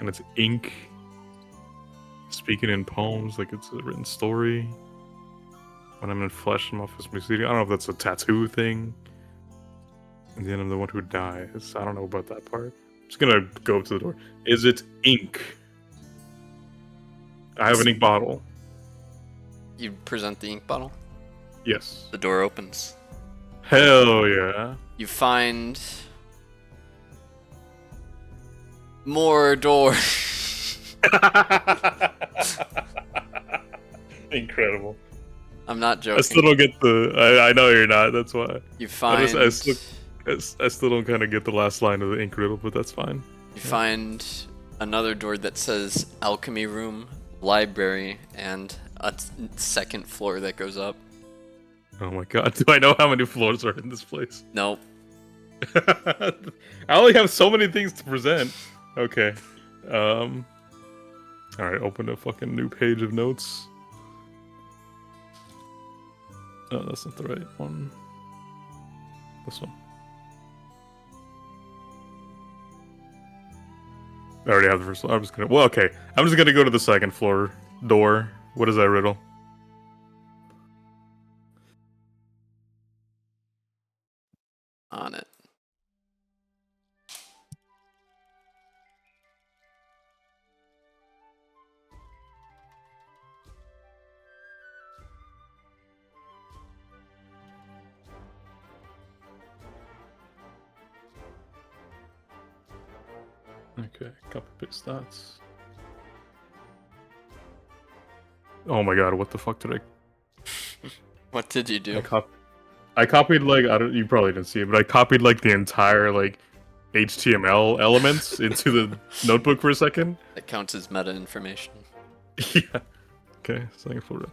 And it's ink. Speaking in poems like it's a written story. When I'm in flesh, I'm off misleading. I don't know if that's a tattoo thing. And then I'm the one who dies. I don't know about that part. I'm just gonna go up to the door. Is it ink? I have an ink bottle. You present the ink bottle. Yes. The door opens. Hell yeah. You find more doors. Incredible. I'm not joking. I still don't get the. I know you're not. That's why. You find. I still don't kind of get the last line of the ink riddle, but that's fine. You find another door that says alchemy room, library, and a second floor that goes up. Oh my god! Do I know how many floors are in this place? Nope. I only have so many things to present. Okay. All right. Open a fucking new page of notes. Oh, that's not the right one. This one. I already have the first one. I'm just gonna. Well, okay. I'm just gonna go to the second floor door. What is that riddle? On it. Okay, copy paste that. Oh my god, what the fuck did I? What did you do? I copied like I don't. You probably didn't see it, but I copied like the entire like HTML elements into the notebook for a second. That counts as meta information. Yeah. Okay, second floor.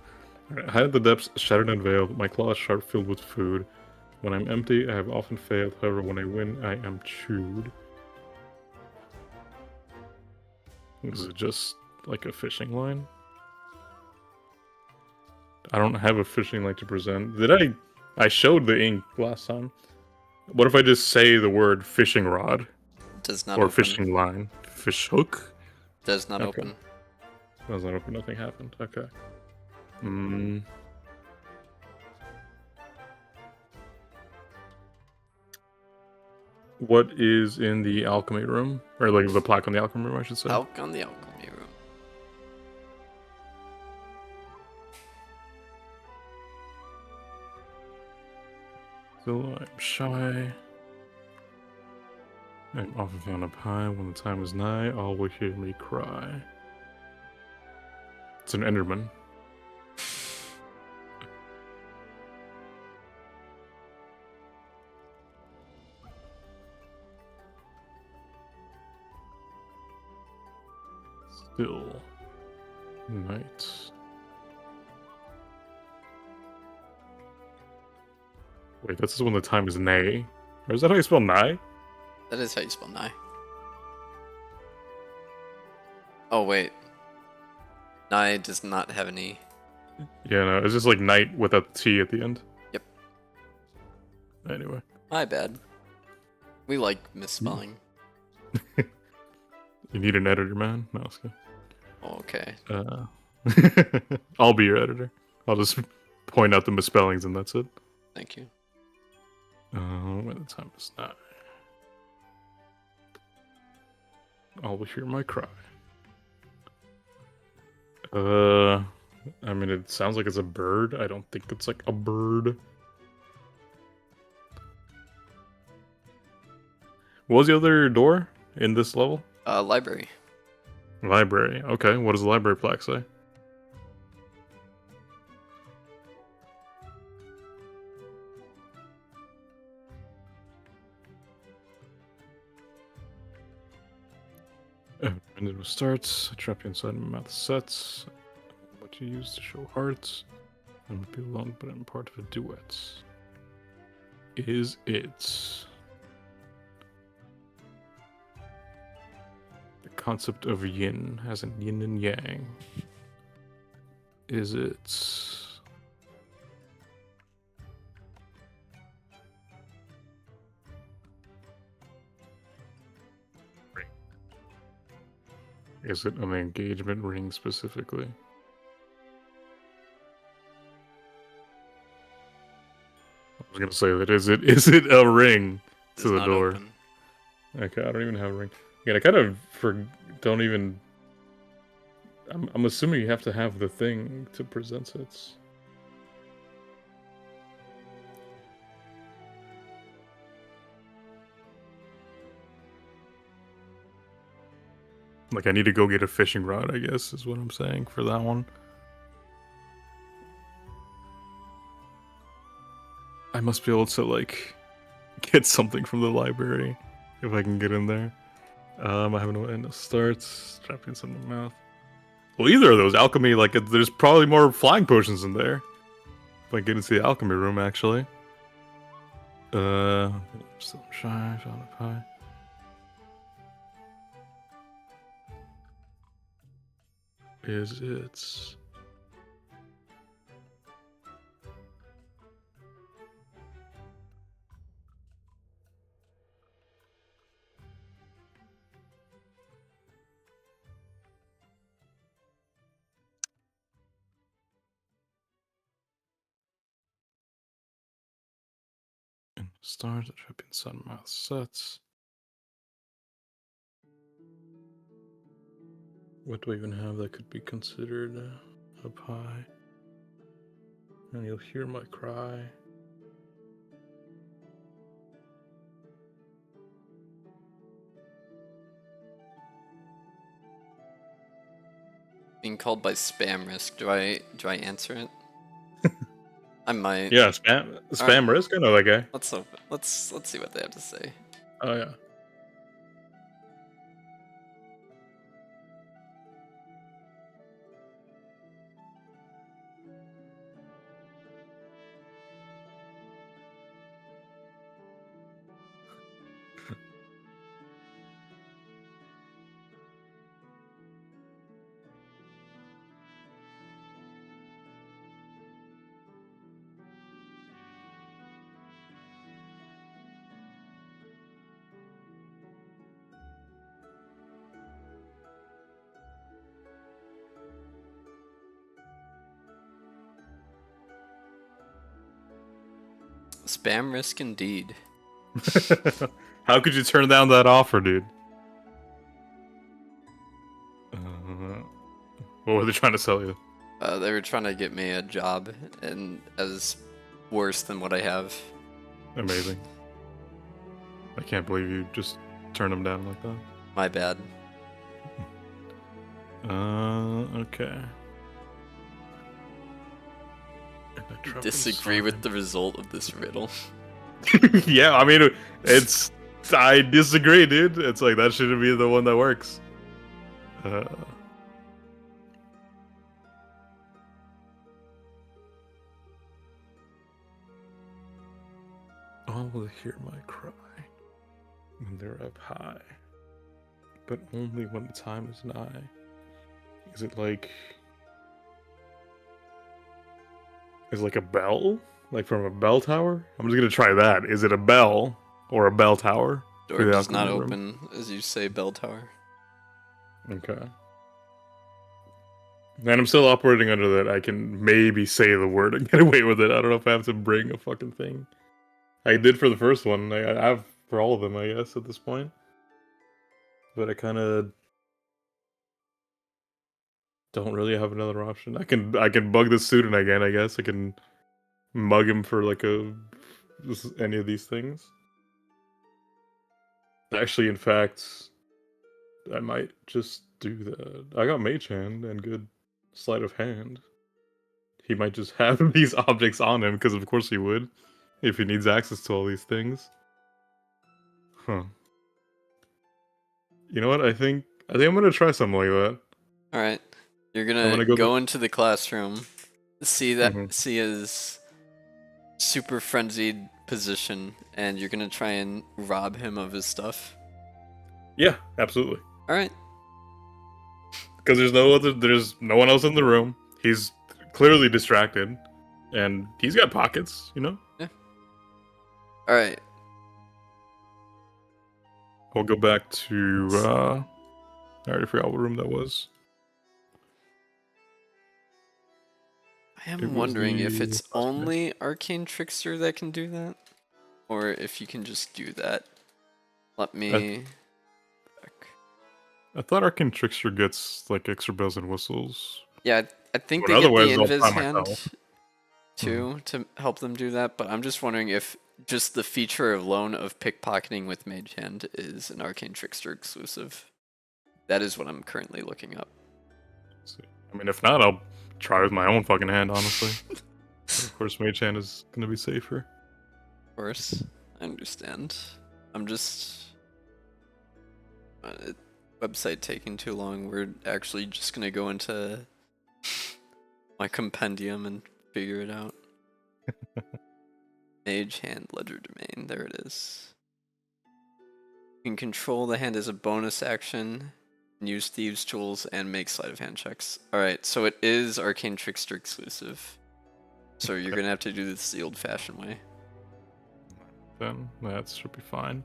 Alright, hide in the depths, shattered and veiled. My claws sharp, filled with food. When I'm empty, I have often failed. However, when I win, I am chewed. Is it just like a fishing line? I don't have a fishing line to present. Did I? I showed the ink last time. What if I just say the word fishing rod? Does not or open. Fishing line? Fish hook? Does not Okay. open. Does not open. Nothing happened. Okay. What is in the alchemy room? Or like the plaque on the alchemy room, I should say. Alk on the alchemy room. Still, I'm shy. I'm often found up high. When the time is nigh, all will hear me cry. It's an Enderman. Still night. Wait, this is when the time is nay. Or is that how you spell nigh? That is how you spell nigh. Oh wait. Nigh does not have any. Yeah, no, it's just like night without the T at the end. Yep. Anyway. My bad. We like misspelling. You need an editor, man? No, it's good. Okay. I'll be your editor. I'll just point out the misspellings and that's it. Thank you. When the time is nigh, all will hear my cry. I mean, it sounds like it's a bird. I don't think it's like a bird. What was the other door in this level? Library. Library. Okay, what does the library plaque say? When it starts, a trap inside my mouth sets. What you use to show hearts. I would be alone, but I'm part of a duet. Is it the concept of yin as in yin and yang? Is it Is it an engagement ring specifically? I was gonna say that is it a ring to Does the not door? open. Okay, I don't even have a ring. Yeah, I kind of don't even. I'm assuming you have to have the thing to present it. Like I need to go get a fishing rod, I guess, is what I'm saying for that one. I must be able to like get something from the library if I can get in there. I have no end of starts. Trappings in my mouth. Well, either of those alchemy, like there's probably more flying potions in there. If I get into the alchemy room, actually. Still shy, found a pie. Is it? Stars, the trapping sun mouth sets. What do I even have that could be considered a pie? And you'll hear my cry. Being called by spam risk. Do I answer it? I might. Yeah, spam All right. risk. I know that guy. Let's open. Let's see what they have to say. Oh yeah. Spam risk indeed. How could you turn down that offer, dude? What were they trying to sell you? They were trying to get me a job, and as worse than what I have. Amazing. I can't believe you just turned them down like that. My bad. Okay. Disagree with the result of this riddle. Yeah, I mean, it's. I disagree, dude. It's like that shouldn't be the one that works. All will hear my cry when they're up high, but only when the time is nigh. Is it like? Is it like a bell? Like from a bell tower? I'm just gonna try that. Is it a bell or a bell tower? Door does not open, as you say, bell tower. Okay. And I'm still operating under that. I can maybe say the word and get away with it. I don't know if I have to bring a fucking thing. I did for the first one. I have for all of them, I guess, at this point. But I kind of don't really have another option. I can bug the student again, I guess. I can mug him for like any of these things. Actually, in fact, I might just do that. I got Mage Hand and good sleight of hand. He might just have these objects on him, because of course he would, if he needs access to all these things. Huh. You know what? I think I'm gonna try something like that. All right, you're I'm gonna gonna go. go into the classroom, see Mhm. his super frenzied position, and you're gonna try and rob him of his stuff. Yeah, absolutely. All right. Because there's no one else in the room. He's clearly distracted, and he's got pockets. You know. Yeah. All right. We'll go back to. I already forgot what room that was. I It am was wondering if the it's last one. only Arcane Trickster that can do that, or if you can just do that. Let me. I thought Arcane Trickster gets like extra bells and whistles. Yeah, I think But they get the otherwise, I'll Invis try hand myself. too to help them do that, but I'm just wondering if just the feature alone of pickpocketing with Mage Hand is an Arcane Trickster exclusive. That is what I'm currently looking up. I mean, if not, I'll try with my own fucking hand, honestly. Of course, Mage Hand is gonna be safer. Of course, I understand. I'm just website taking too long. We're actually just gonna go into my compendium and figure it out. Mage Hand Ledger Domain. There it is. You can control the hand as a bonus action, use Thieves' Tools, and make sleight of hand checks. Alright, so it is Arcane Trickster exclusive. So you're gonna have to do this the old-fashioned way. Then that should be fine.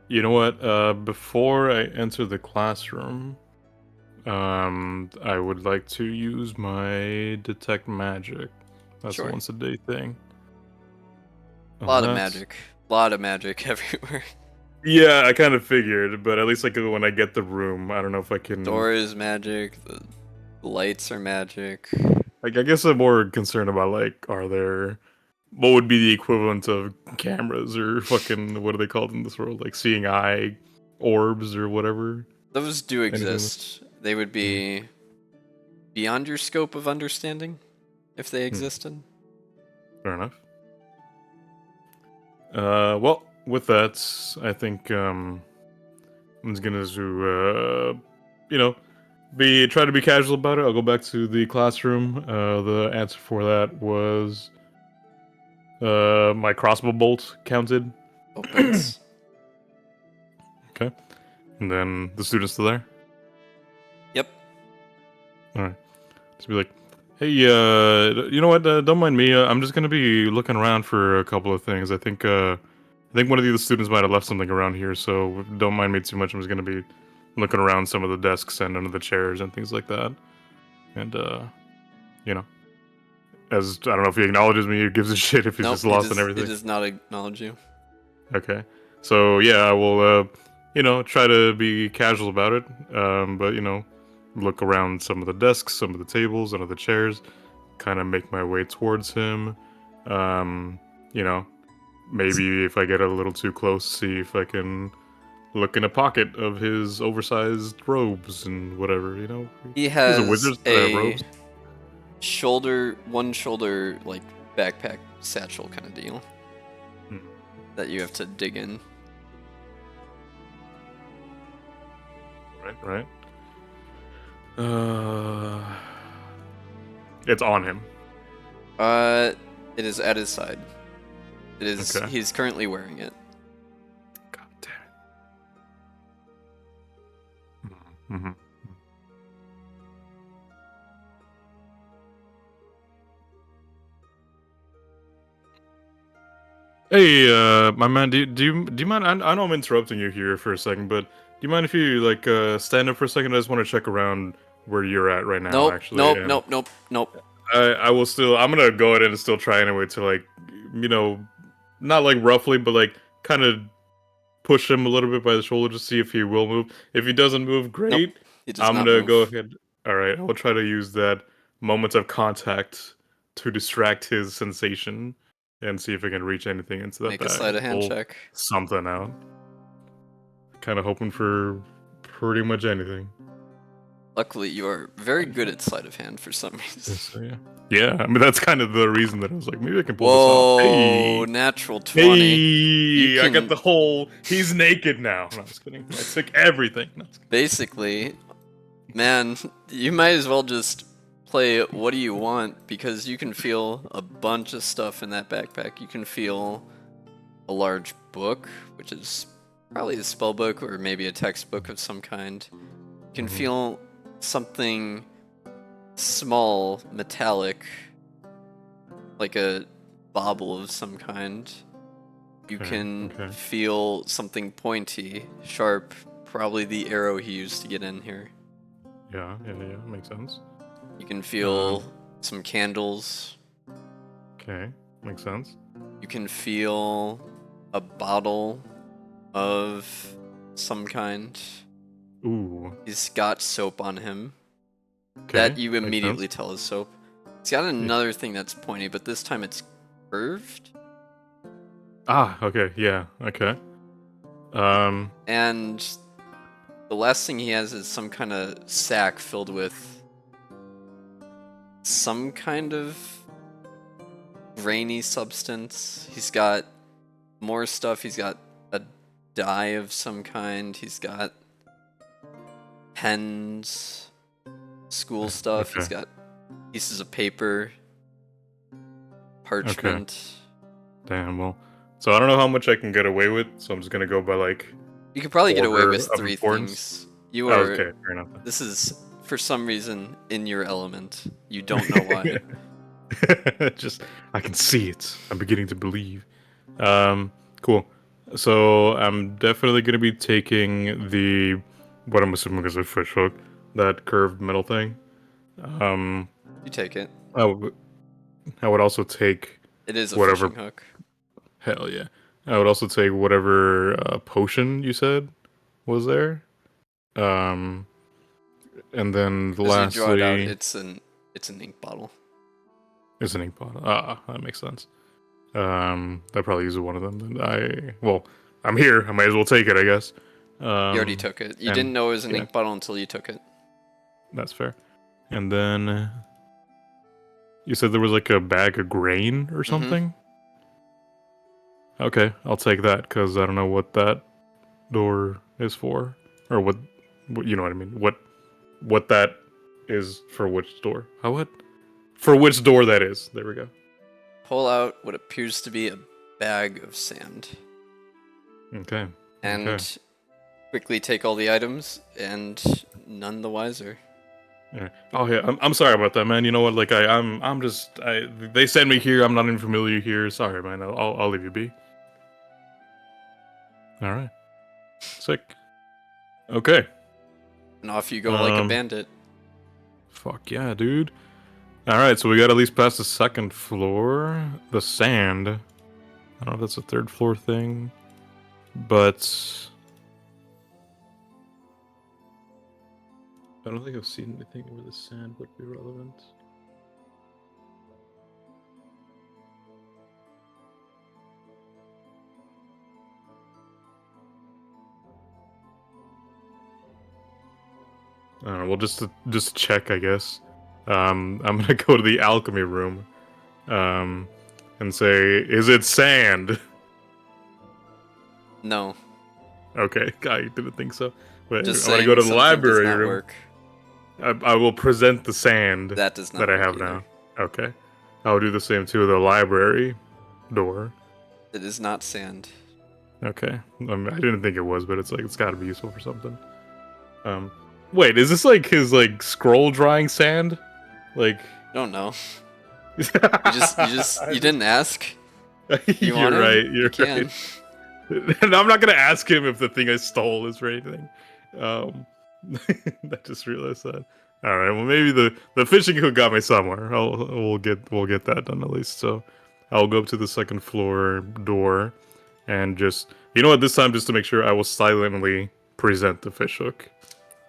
You know what? Before I enter the classroom, I would like to use my detect magic. That's a Sure. once a day thing. A lot of magic. A lot of magic everywhere. Yeah, I kind of figured, but at least like when I get the room, I don't know if I can. Door is magic, the lights are magic. Like, I guess I'm more concerned about like, are there what would be the equivalent of cameras or fucking what are they called in this world? Like seeing eye orbs or whatever. Those do Anything? exist. They would Hmm. be beyond your scope of understanding if they Hmm. existed. Fair enough. Well, with that, I think I'm just gonna do you know, try to be casual about it. I'll go back to the classroom. The answer for that was my crossbow bolt counted. Opens. Okay, and then the student's still there. Yep. All right, just be like, hey, you know what? Don't mind me. I'm just gonna be looking around for a couple of things. I think one of the students might have left something around here, so don't mind me too much. I'm just gonna be looking around some of the desks and under the chairs and things like that. And you know, as I don't know if he acknowledges me or gives a shit if he's Nope, just lost and it everything. does not acknowledge you. Okay, so yeah, I will try to be casual about it. But look around some of the desks, some of the tables, under the chairs, kind of make my way towards him. Um, you know, maybe if I get a little too close, see if I can look in a pocket of his oversized robes and whatever. He He's a has wizard, so they have a robes. one shoulder like backpack satchel kind of deal Hmm. that you have to dig in. Right. It's on him. It is at his side. It is. Okay. He's currently wearing it. God damn it. Mm-hmm. Hey, my man, do you mind? I know I'm interrupting you here for a second, but do you mind if you like stand up for a second? I just want to check around where you're at right now, Nope. actually, Nope. and Nope. Nope. Nope. I will still. I'm gonna go ahead and still try anyway to like, you know, not like roughly, but like kind of push him a little bit by the shoulder to see if he will move. If he doesn't move, Nope. great. He does I'm not gonna go move. ahead. All right, I will try to use that moment of contact to distract his sensation and see if I can reach anything into that Make a bag sleight and of hand pull check. something out. kind of hoping for pretty much anything. Luckily, you are very good at sleight of hand for some reason. So yeah, yeah. I mean, that's kind of the reason that I was like, maybe I can pull this off. Whoa, Hey, natural 20. You hey! I got can the whole. He's naked now. No, I was kidding. I took everything. No, I was kidding. basically, man, you might as well just play what do you want because you can feel a bunch of stuff in that backpack. You can feel a large book, which is probably a spell book or maybe a textbook of some kind. You can feel something small, metallic, like a bauble of some kind. You Okay, can okay. feel something pointy, sharp, probably the arrow he used to get in here. Yeah, yeah, yeah. Makes sense. You can feel some candles. Okay, makes sense. You can feel a bottle of some kind. Ooh. He's got soap on him. Okay. That you makes immediately sense. tell is soap. He's got another thing that's pointy, but this time it's curved. Ah. Okay. Yeah. Okay. And the last thing he has is some kind of sack filled with some kind of grainy substance. He's got more stuff. He's got a dye of some kind. He's got pens, school stuff. He's Okay. got pieces of paper, Okay. parchment. Damn. Well. So I don't know how much I can get away with. So I'm just gonna go by like You could probably get away order with of 3 importance. things. You Oh, are. okay. Fair enough. This is, for some reason, in your element. You don't know why. Just I can see it. I'm beginning to believe. Cool. So I'm definitely gonna be taking the what I'm assuming is a fish hook, that curved metal thing. Um, You take it. I would, I would also take It is a whatever. fishing hook. Hell yeah. I would also take whatever potion you said was there. Um, and then As you draw it out, lastly it's an ink bottle. is an ink bottle. Ah, that makes sense. I probably use one of them. Then I'm here. I might as well take it, I guess. You already took it. You And didn't know it was an yeah, ink bottle until you took it. that's fair. And then you said there was like a bag of grain or Mm-hmm. something. Okay, I'll take that because I don't know what that door is for, or what you know what I mean. What that is for which door? How what? For which door that is? There we go. Pull out what appears to be a bag of sand. Okay. Okay. And quickly take all the items, and none the wiser. Yeah. Oh yeah, I'm sorry about that, man. You know what? Like I'm just they sent me here. I'm not even familiar here. Sorry, man. I'll leave you be. All right. Sick. Okay. And off you go like a Um. bandit. Fuck yeah, dude. All right. So we got at least past the second floor. The sand. I don't know if that's a third floor thing, but I don't think I've seen anything where the sand would be relevant. Well, just check, I guess. I'm gonna go to the alchemy room, and say, "Is it sand?" No. Okay, I didn't think so. But I'm Just gonna go saying to the something does library not room. work. I will present the sand That does that not I work have either. now. Okay, I'll do the same to the library door. It is not sand. Okay, I didn't think it was, but it's like it's got to be useful for something. Um, wait, is this like his like scroll drawing sand? Like, I don't know. You didn't ask. You want You're to? right. You You're right. can. And I'm not gonna ask him if the thing I stole is for anything. Um, I just realized that. All right. Well, maybe the fishing hook got me somewhere. We'll get that done at least. So I'll go up to the second floor door and just you know what this time just to make sure I will silently present the fish hook.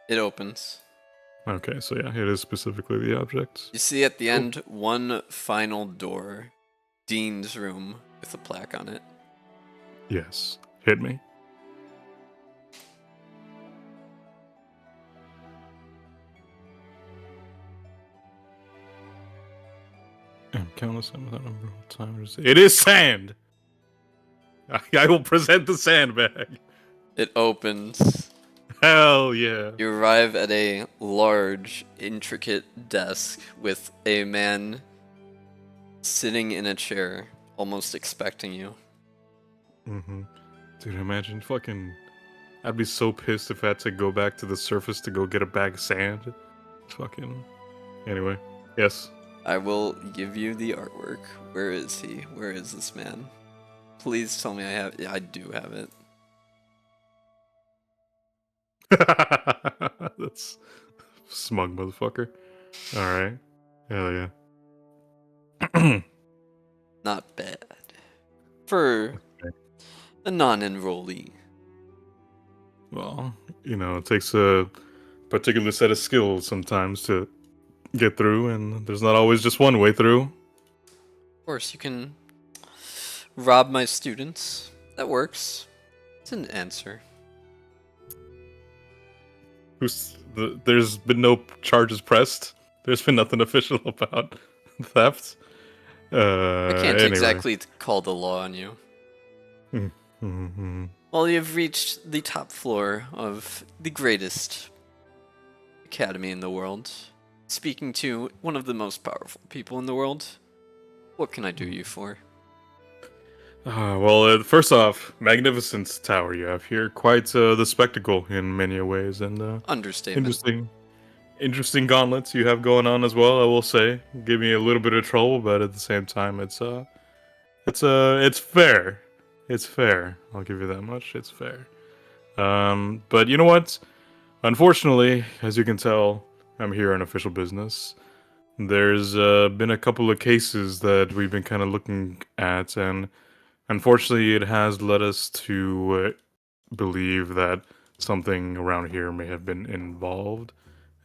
It opens. Okay. So yeah, it is specifically the object. You see at the Cool. end one final door. Dean's room with a plaque on it. Yes. Hit me. And countless without number of times. It is sand! I will present the sandbag. It opens. Hell yeah. You arrive at a large, intricate desk with a man sitting in a chair, almost expecting you. Dude, imagine fucking... I'd be so pissed if I had to go back to the surface to go get a bag of sand. Fucking... Anyway, yes. I will give you the artwork. Where is he? Where is this man? Please tell me I have... Yeah, I do have it. That's smug motherfucker. Alright. Hell yeah. Not bad. For a non-enrollee. Well, you know, it takes a particular set of skills sometimes to get through, and there's not always just one way through. Of course, you can rob my students. That works. It's an answer. There's been no charges pressed. There's been nothing official about theft. I can't Anyway. exactly call the law on you. Well, you've reached the top floor of the greatest academy in the world. Speaking to one of the most powerful people in the world. What can I do you for? Well, first off, magnificent tower you have here. Quite the spectacle in many ways, and Understatement. interesting gauntlets you have going on as well. I will say, give me a little bit of trouble, but at the same time, it's fair. It's fair. I'll give you that much. It's fair. But you know what? Unfortunately, as you can tell, I'm here on official business. There's been a couple of cases that we've been kind of looking at, and unfortunately, it has led us to believe that something around here may have been involved.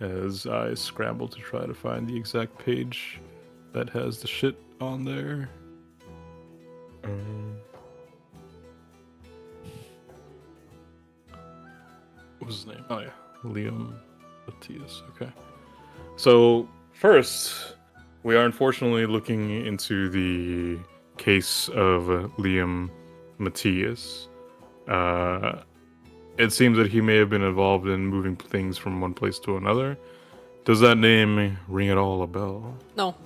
As I scramble to try to find the exact page that has the shit on there. What was his name? Oh yeah, Liam Matthias. Okay. So first, we are unfortunately looking into the case of Liam Matthias. It seems that he may have been involved in moving things from one place to another. Does that name ring at all a bell? No.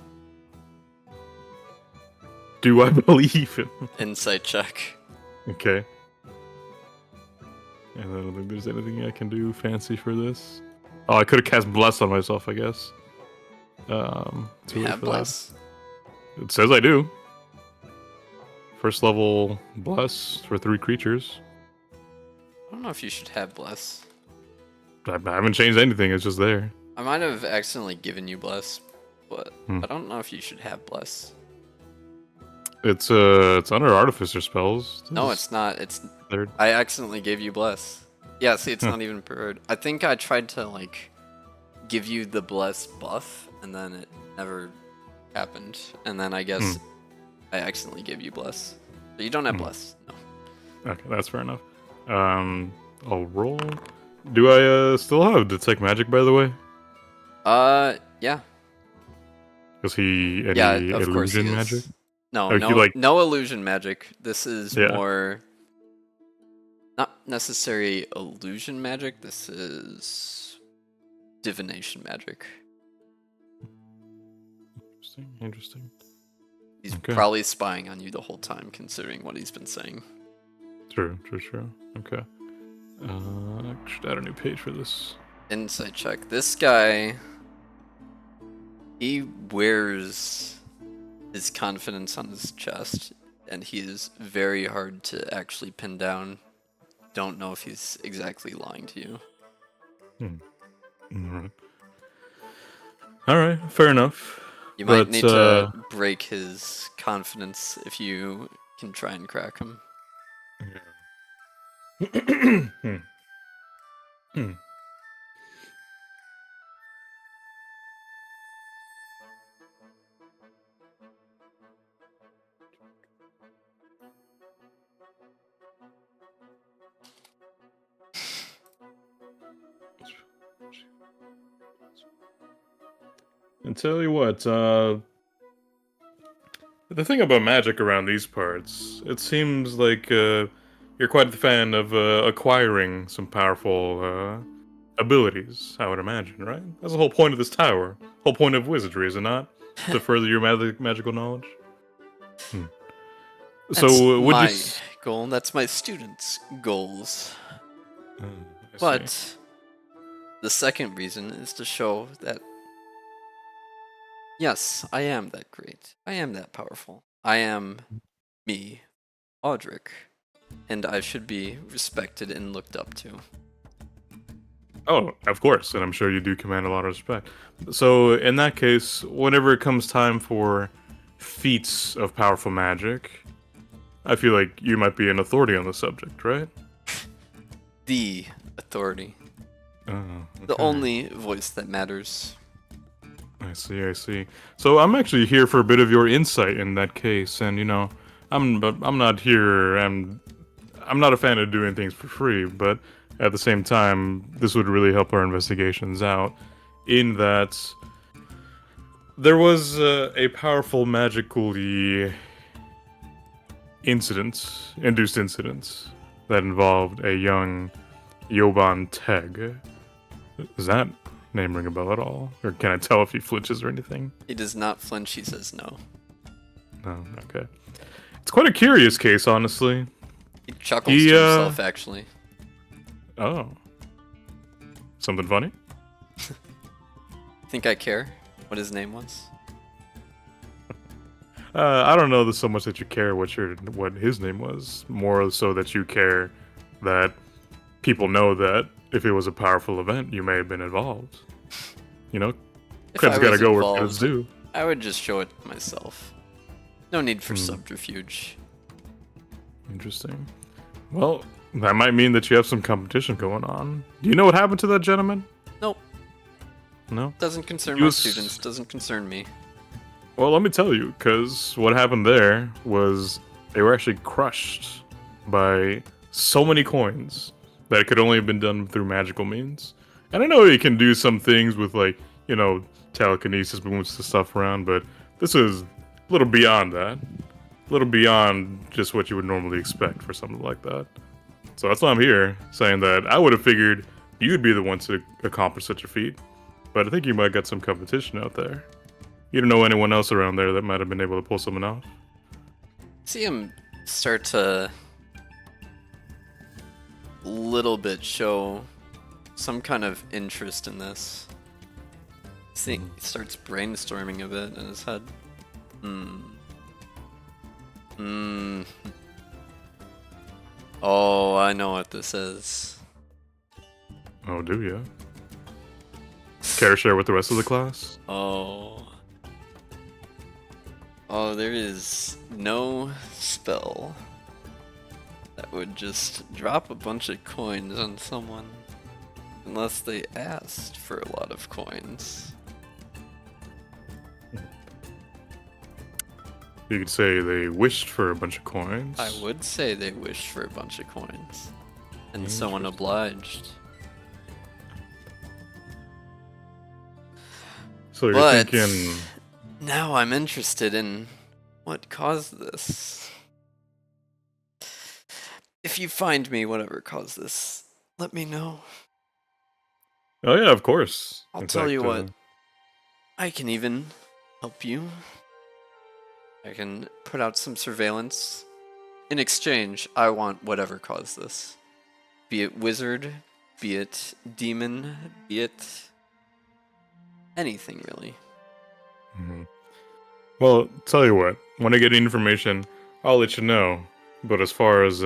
Do I believe him? Insight check. Okay. And I don't think there's anything I can do fancy for this. Oh, I could have cast Bless on myself, I guess. Too late Have for bless. that. It says I do. First level Bless for 3 creatures. I don't know if you should have bless. I haven't changed anything, it's just there. I might have accidentally given you bless, but Hmm. I don't know if you should have bless. It's under Artificer spells. No, it's not. It's Third. I accidentally gave you bless. Yeah, see, it's Huh. not even preferred. I think I tried to like give you the bless buff, and then it never happened. And then I guess I accidentally gave you bless. So you don't have bless. No. Okay, that's fair enough. I'll roll. Do I still have Detect Magic, by the way? Yeah. Is he any Yeah, of course he illusion is. magic? No, Or no, he, like- no illusion magic. This is Yeah. more not necessarily illusion magic. This is divination magic. Interesting. He's Okay. probably spying on you the whole time, considering what he's been saying. True. Okay. Should add a new page for this. Insight check. This guy, he wears his confidence on his chest, and he is very hard to actually pin down. Don't know if he's exactly lying to you. All right, fair enough. You might But, need to break his confidence if you can try and crack him. And tell you what, The thing about magic around these parts, it seems like you're quite the fan of acquiring some powerful abilities, I would imagine, right? That's the whole point of this tower. Whole point of wizardry, is it not? To further your magical knowledge? Hmm. That's So, would you... my goal. That's my students' goals. I see. But the second reason is to show that, yes, I am that great. I am that powerful. I am me, Audric, and I should be respected and looked up to. Oh, of course, and I'm sure you do command a lot of respect. So, in that case, whenever it comes time for feats of powerful magic, I feel like you might be an authority on the subject, right? The authority. Oh, The okay. only voice that matters. I see, I see. So I'm actually here for a bit of your insight in that case, and I'm not here. I'm not a fan of doing things for free, but at the same time, this would really help our investigations out. In that there was a powerful magically induced incident that involved a young Yoban Teg. Does that name ring a bell at all? Or can I tell if he flinches or anything? He does not flinch, he says no. No, okay. It's quite a curious case, honestly. He chuckles He, to himself, actually. oh. Something funny? Think I care what his name was? I don't know so much that you care what his name was. More so that you care that people know that if it was a powerful event, you may have been involved. You know, If I credit's gotta was go where credit's involved, due. I would just show it myself. No need for Hmm. subterfuge. Interesting. Well, that might mean that you have some competition going on. Do you know what happened to that gentleman? Nope, No? doesn't concern He my was... students, doesn't concern me. Well, let me tell you, because what happened there was they were actually crushed by so many coins that it could only have been done through magical means. And I know you can do some things with, like, telekinesis, moves the stuff around, but this is a little beyond that. A little beyond just what you would normally expect for something like that. So that's why I'm here, saying that I would have figured you'd be the one to accomplish such a feat. But I think you might get some competition out there. You don't know anyone else around there that might have been able to pull something off? See him start to little bit show some kind of interest in this. See, he starts brainstorming a bit in his head. Oh, I know what this is. Oh, do you? Care to share with the rest of the class? Oh. Oh, there is no spell that would just drop a bunch of coins on someone unless they asked for a lot of coins. You could say they wished for a bunch of coins. I would say they wished for a bunch of coins. And someone Interesting. obliged. So you're But thinking... now I'm interested in what caused this. If you find me, whatever caused this, let me know. Oh yeah, of course. I'll In tell fact, you what. I can even help you. I can put out some surveillance. In exchange, I want whatever caused this. Be it wizard, be it demon, be it anything really. Well, tell you what. When I get information, I'll let you know. But as far as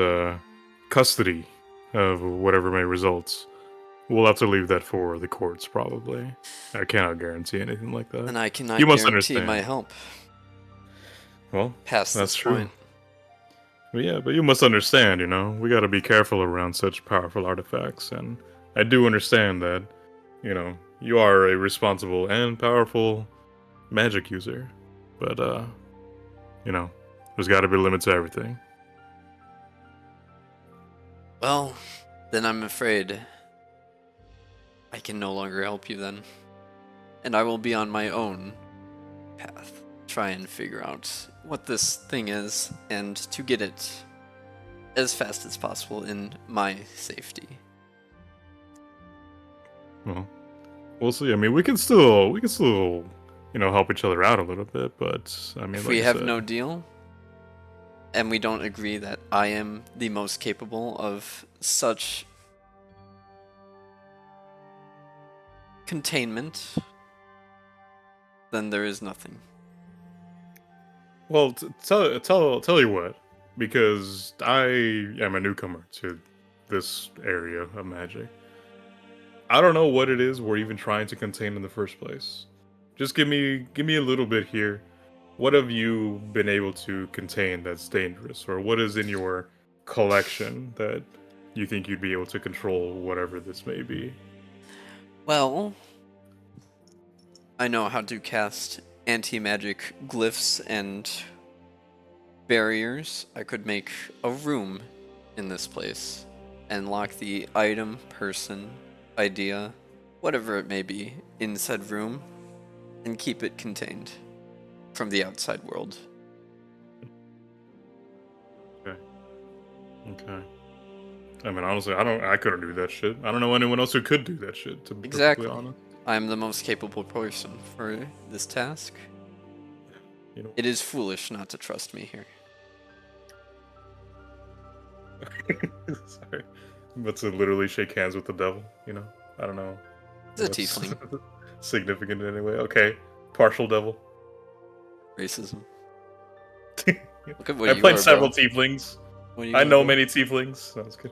custody of whatever may result, we'll have to leave that for the courts, probably. I cannot guarantee anything like that. And I cannot You must guarantee my understand. help Well, past that's this true. point. But yeah, but you must understand, we gotta be careful around such powerful artifacts, and I do understand that, you are a responsible and powerful magic user, but, there's gotta be limits to everything. Well, then I'm afraid I can no longer help you then. And I will be on my own path. try and figure out what this thing is and to get it as fast as possible in my safety. Well, we'll see. I mean, we can still, help each other out a little bit. But I mean, If like we I have said, no deal, and we don't agree that I am the most capable of such containment, then there is nothing. well, tell you what, because I am a newcomer to this area of magic. I don't know what it is we're even trying to contain in the first place. Just give me a little bit here. What have you been able to contain that's dangerous, or what is in your collection that you think you'd be able to control, whatever this may be? Well, I know how to cast anti-magic glyphs and barriers. I could make a room in this place and lock the item, person, idea, whatever it may be, in said room and keep it contained from the outside world. Okay. Okay. I mean, honestly, I couldn't do that shit. I don't know anyone else who could do that shit, to be perfectly Exactly. honest. I'm the most capable person for this task. You know? It is foolish not to trust me here. Sorry. But to literally shake hands with the devil, I don't know. It's a That's tiefling. significant in any way. Okay. Partial devil. Racism. I Look at what you played are, several bro. tieflings. What you I are, know bro. many tieflings. That's good.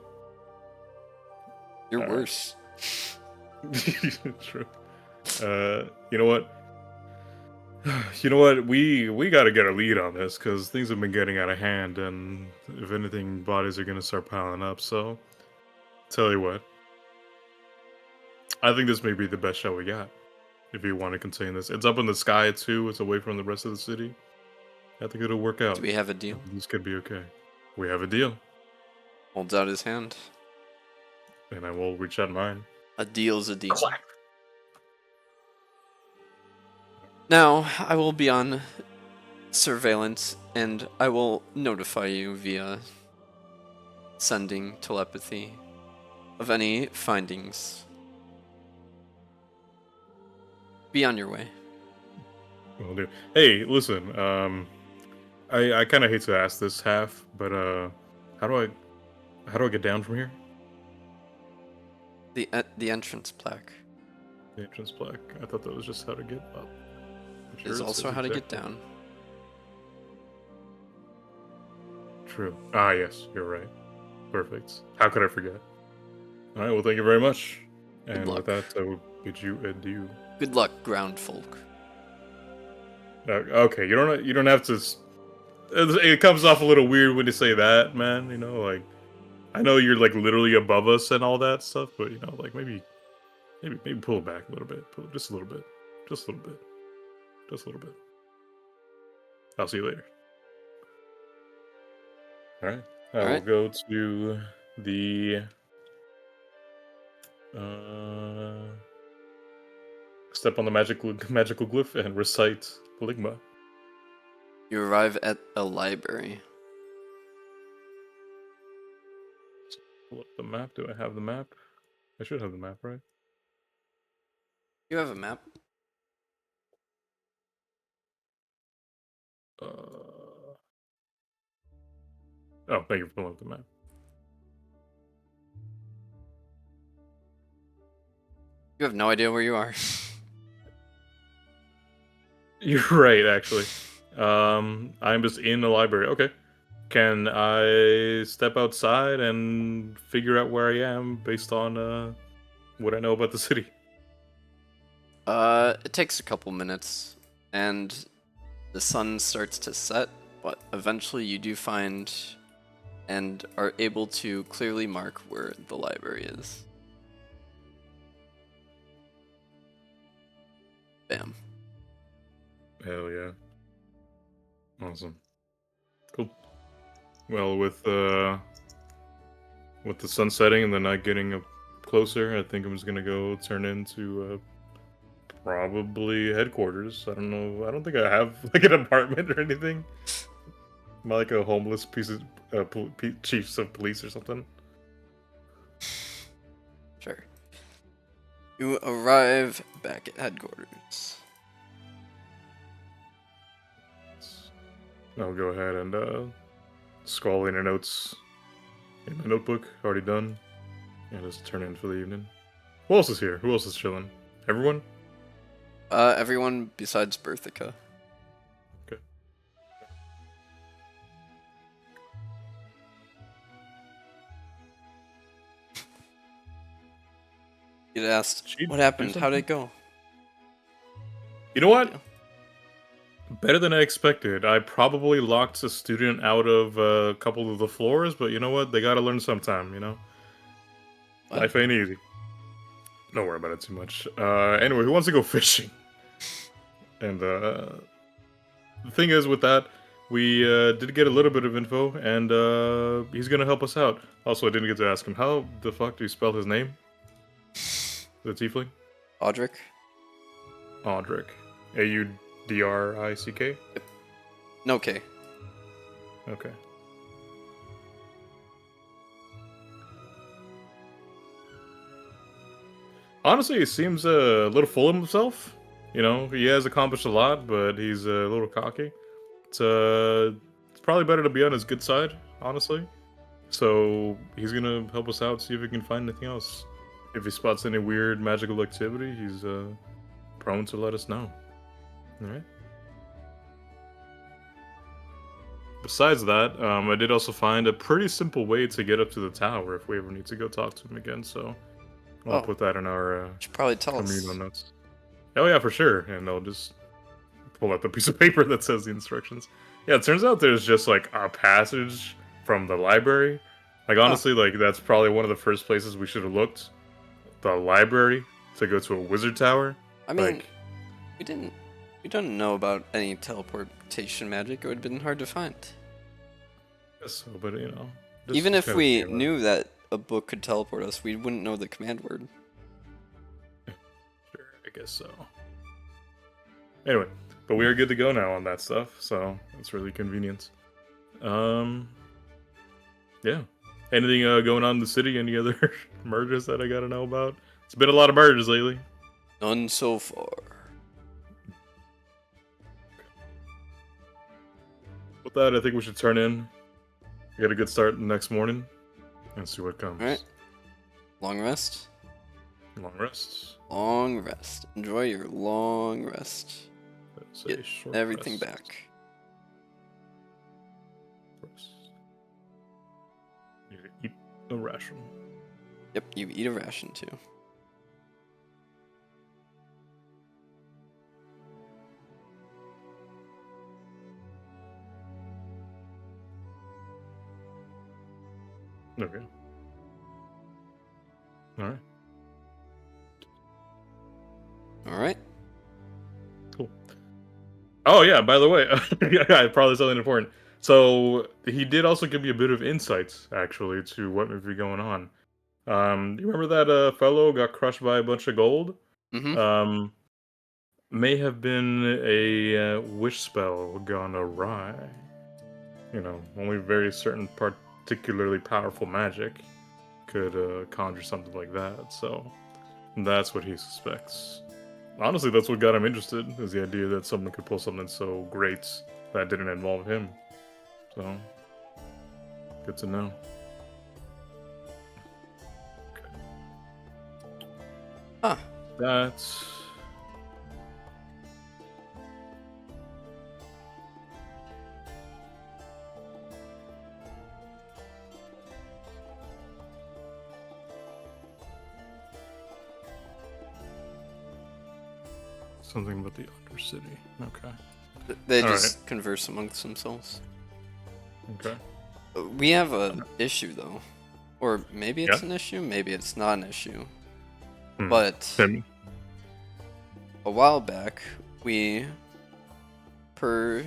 You're All right. worse. True. You know what? You know what? We got to get a lead on this because things have been getting out of hand, and if anything, bodies are gonna start piling up. So, tell you what, I think this may be the best shot we got. If you want to contain this, it's up in the sky too. It's away from the rest of the city. I think it'll work Do out. we have a deal? This could be okay. We have a deal, Holds out his hand. and I will reach out mine. A deal's a deal. Clack. Now, I will be on surveillance and I will notify you via sending telepathy of any findings. Be on your way. Will do. Hey, listen. I kind of hate to ask this half, but how do I how do I get down from here? The entrance plaque The entrance plaque. I thought that was just how to get up. I'm sure is it also says how to get exactly. down. True. Ah, yes, you're right. Perfect. How could I forget? All right. Well, thank you very much. Good And with luck. that, I will bid you adieu. Good luck, ground folk. Okay, you don't have to. It comes off a little weird when you say that, man. Like I know you're like literally above us and all that stuff, but like maybe pull it back a little bit, pull just a little bit, just a little bit, just a little bit. I'll see you later. All right, I All will right. go to the uh, step on the magical glyph and recite Ligma. You arrive at a library. Pull up the map. Do I have the map? I should have the map, right? You have a map. Uh, oh, thank you for pulling up the map. You have no idea where you are. You're right, actually. I'm just in the library. Okay. Can I step outside and figure out where I am based on what I know about the city? It takes a couple minutes, and the sun starts to set, but eventually you do find and are able to clearly mark where the library is. Bam. Hell yeah. Awesome. Cool. Well, with the sun setting and the night getting closer, I think I'm just gonna go turn into Probably headquarters. I don't know. I don't think I have like an apartment or anything. Am I like a homeless piece of chiefs of police or something? Sure. You arrive back at headquarters. I'll go ahead and scrawl in your notes in my notebook. Already done. And just turn in for the evening. Who else is here? Who else is chilling? Everyone? Everyone besides Berthica. Okay. You'd asked, She'd what do happened? How'd something? it go? You know what? Yeah. Better than I expected. I probably locked a student out of a couple of the floors, but you know what? They gotta learn sometime, you know? What? Life ain't easy. Don't worry about it too much. Anyway, who wants to go fishing? And the thing is with that, we did get a little bit of info, and he's gonna help us out. Also, I didn't get to ask him, how the fuck do you spell his name? The tiefling? Audric? Audric. Audrick? No K. Okay. Honestly, he seems a little full of himself. You know, he has accomplished a lot, but he's a little cocky. It's probably better to be on his good side, honestly. So he's gonna help us out, see if we can find anything else. If he spots any weird magical activity, he's prone to let us know. All right. Besides that, I did also find a pretty simple way to get up to the tower if we ever need to go talk to him again. So I'll Oh. put that in our Should probably tell communal us. notes. Oh yeah, for sure. And I'll just pull out the piece of paper that says the instructions. Yeah, it turns out there's just like a passage from the library. Like honestly, like that's probably one of the first places we should have looked. The library to go to a wizard tower. I mean, Like, we don't know about any teleportation magic. It would have been hard to find. so, but you know, Even if kinda we thinking about knew that a book could teleport us, we wouldn't know the command word. it. Sure, I guess so. Anyway, but we are good to go now on that stuff, so it's really convenient. Yeah. Anything going on in the city? Any other mergers that I gotta know about? It's been a lot of mergers lately. None so far. With that, I think we should turn in. Get a good start the next morning and see what comes. Alright. Long rest. Long rests. Long rest. Enjoy your long rest. That's a Get short everything rest. back. Rest. You eat a ration. Yep, you eat a ration too. Okay. Alright. Alright. Cool. Oh yeah, by the way, yeah, probably something important. So he did also give me a bit of insights, actually, to what may be going on. You remember that fellow got crushed by a bunch of gold? Mm-hmm. Um, may have been a wish spell gone awry. You know, only very certain particularly powerful magic could conjure something like that. So that's what he suspects. Honestly, that's what got him interested, is the idea that someone could pull something so great that didn't involve him. So, good to know. Huh. That's... something about the Undercity. Okay. They All just converse amongst themselves. Okay. We have an issue though. Or maybe it's Yeah. an issue, maybe it's not an issue. Hmm. But Tim. a while back, we, per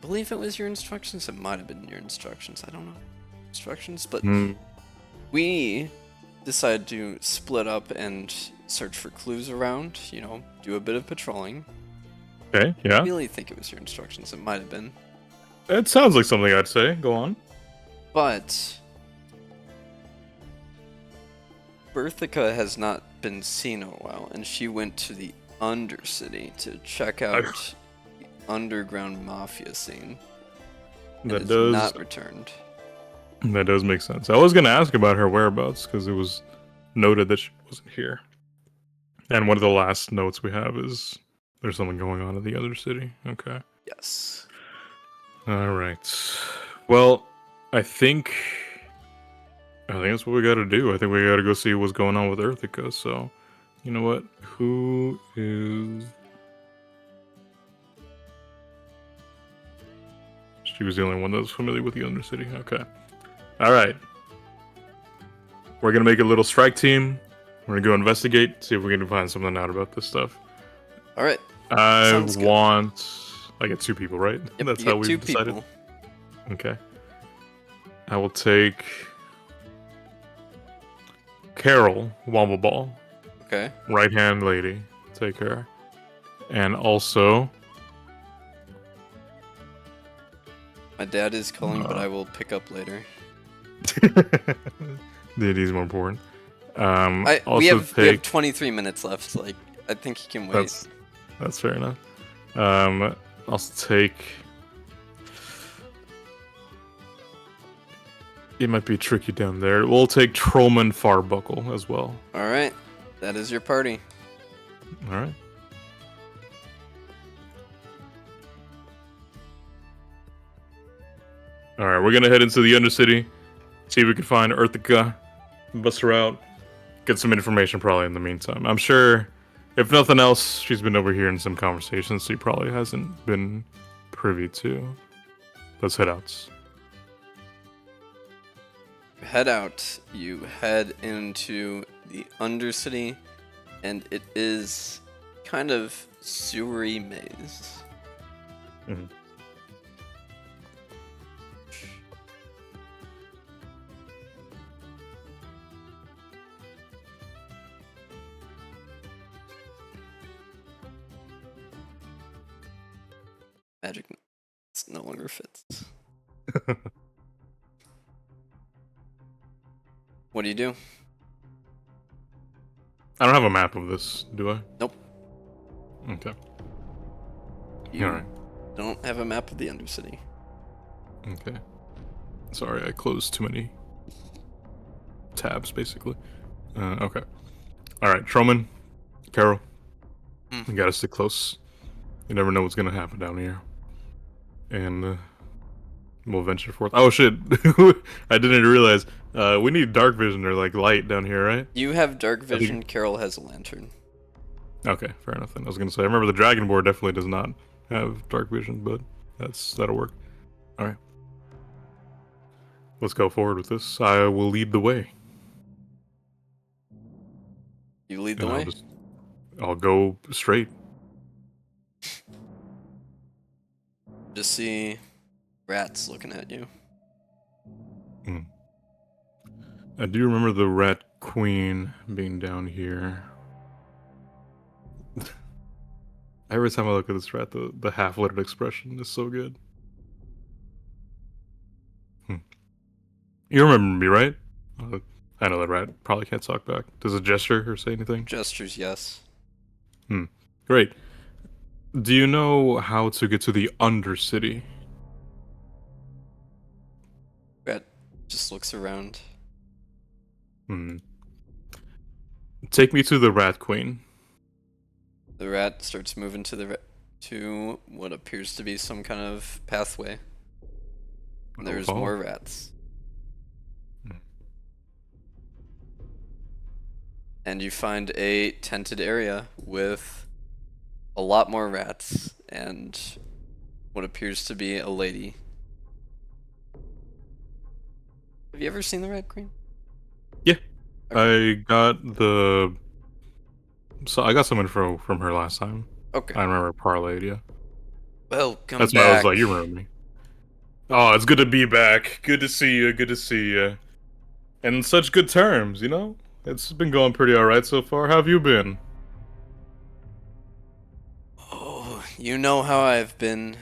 believe it was your instructions, it might have been your instructions, I don't know. Instructions, but Hmm. we decided to split up and search for clues around, do a bit of patrolling. Okay, yeah. I really think it was your instructions. It might have been. It sounds like something I'd say. Go on. But Berthica has not been seen in a while, and she went to the Undercity to check out the underground mafia scene. And not returned. That does make sense. I was gonna ask about her whereabouts because it was noted that she wasn't here. And one of the last notes we have is there's something going on in the other city. Okay. Yes. All right. Well, I think that's what we got to do. I think we got to go see what's going on with Earthica. So, you know what? Who is? She was the only one that was familiar with the Undercity. Okay. All right. We're gonna make a little strike team. We're gonna go investigate, see if we can find something out about this stuff. All right. I get 2 people, right? Yep, That's how we decided. People. Okay. I will take Carol Wombleball. Okay. Right hand lady. Take her. And also my dad is calling, but I will pick up later. D&D is more important. We have 23 minutes left. Like, I think he can wait. That's fair enough. Also take. It might be tricky down there. We'll take Trollman Farbuckle as well. All right, that is your party. All right. All right, we're gonna head into the Undercity, see if we can find Earthica, bust her out, get some information probably in the meantime. I'm sure, if nothing else, she's been overhearing some conversations she probably hasn't been privy to. Let's head out. Head out. You head into the Undercity, and it is kind of sewery maze. Mm-hmm. Magic no longer fits. What do you do? I don't have a map of this, do I? Nope. Okay. You All right. don't have a map of the Undercity. Okay. Sorry, I closed too many tabs, basically. Okay. All right, Trollman, Carol, you gotta stick close. You never know what's gonna happen down here. And we'll venture forth. Oh shit! I didn't realize. We need dark vision or like light down here, right? You have dark vision. Carol has a lantern. Okay, fair enough. Then I was gonna say. I remember the dragon board definitely does not have dark vision, but that'll work. All right. Let's go forward with this. I will lead the way. You lead the way? I'll go straight. Just see rats looking at you. I do remember the rat queen being down here. Every time I look at this rat, the half-littered expression is so good. You remember me, right? I know that rat probably can't talk back. Does it gesture or say anything? Gestures, yes. Great. Do you know how to get to the Undercity? Rat just looks around. Take me to the Rat Queen. The rat starts moving to what appears to be some kind of pathway. And there's more rats. And you find a tented area with a lot more rats and what appears to be a lady. Have you ever seen the Rat Queen? Yeah. Okay. I got some info from her last time. Okay. I remember parlayed, yeah. Welcome That's back. why I was like, you remember me. Oh, it's good to be back. Good to see you. Good to see you. And such good terms, you know? It's been going pretty alright so far. How have you been? Oh, you know how I've been.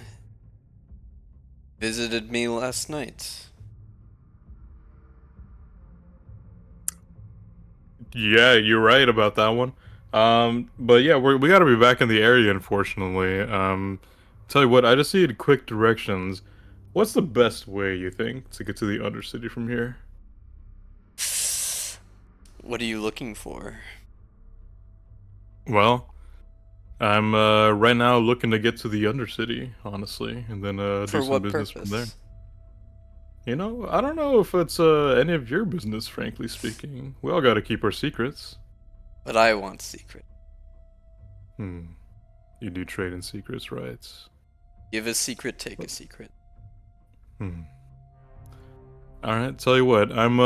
Visited me last night. Yeah, you're right about that one. But yeah, we gotta be back in the area, unfortunately. Tell you what, I just need quick directions. What's the best way, you think, to get to the Undercity from here? What are you looking for? Well, I'm right now looking to get to the Undercity, honestly, and then do For some what business from there. purpose? I don't know if it's any of your business, frankly speaking. We all gotta keep our secrets. But I want secret. Hmm. You do trade in secrets, right? Give a secret, take a secret. Hmm. All right. Tell you what, I'm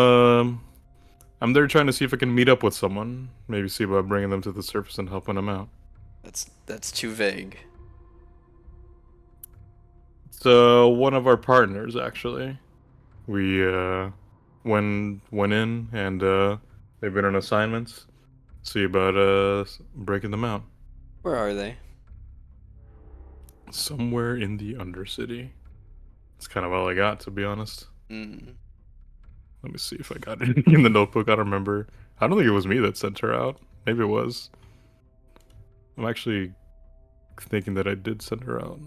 there trying to see if I can meet up with someone. Maybe see about bringing them to the surface and helping them out. That's too vague. It's one of our partners actually. We went in and they've been on assignments. See about breaking them out. Where are they? Somewhere in the Undercity. That's kind of all I got, to be honest. Hmm. Let me see if I got it in the notebook. I don't remember. I don't think it was me that sent her out. Maybe it was. I'm actually thinking that I did send her out.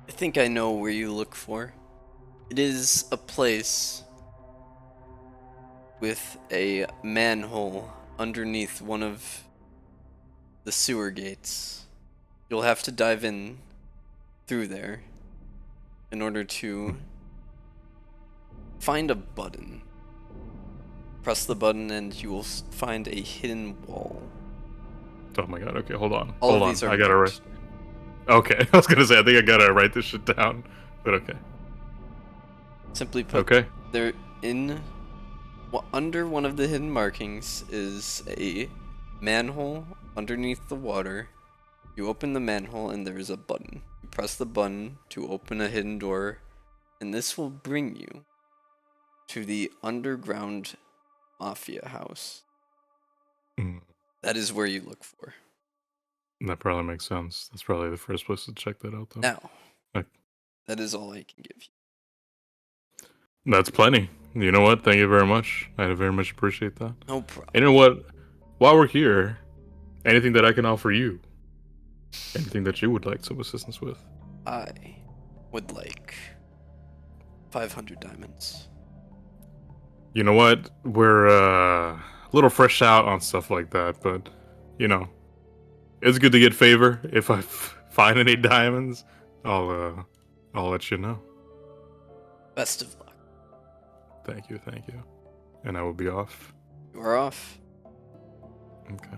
I think I know where you look for. It is a place with a manhole underneath one of the sewer gates. You'll have to dive in through there in order to find a button. Press the button and you will find a hidden wall. Oh my god, okay, hold on. All Hold of on. these are I gotta write. marked. Okay, I was gonna say, I think I gotta write this shit down. But okay. Simply put, Okay. they're in. Well, under one of the hidden markings is a manhole underneath the water. You open the manhole and there is a button. You press the button to open a hidden door, and this will bring you to the underground mafia house. Mm, That is where you look for. that probably makes sense. That's probably the first place to check that out, though. Now, Like, that is all I can give you. that's plenty. You know what? Thank you very much. I very much appreciate that. No And you know problem. what? While we're here, anything that I can offer you, anything that you would like some assistance with. I would like 500 diamonds. You know what? We're a little fresh out on stuff like that, but you know, it's good to get favor. If I find any diamonds, I'll let you know. Best of luck. Thank you. And I will be off. You are off. Okay.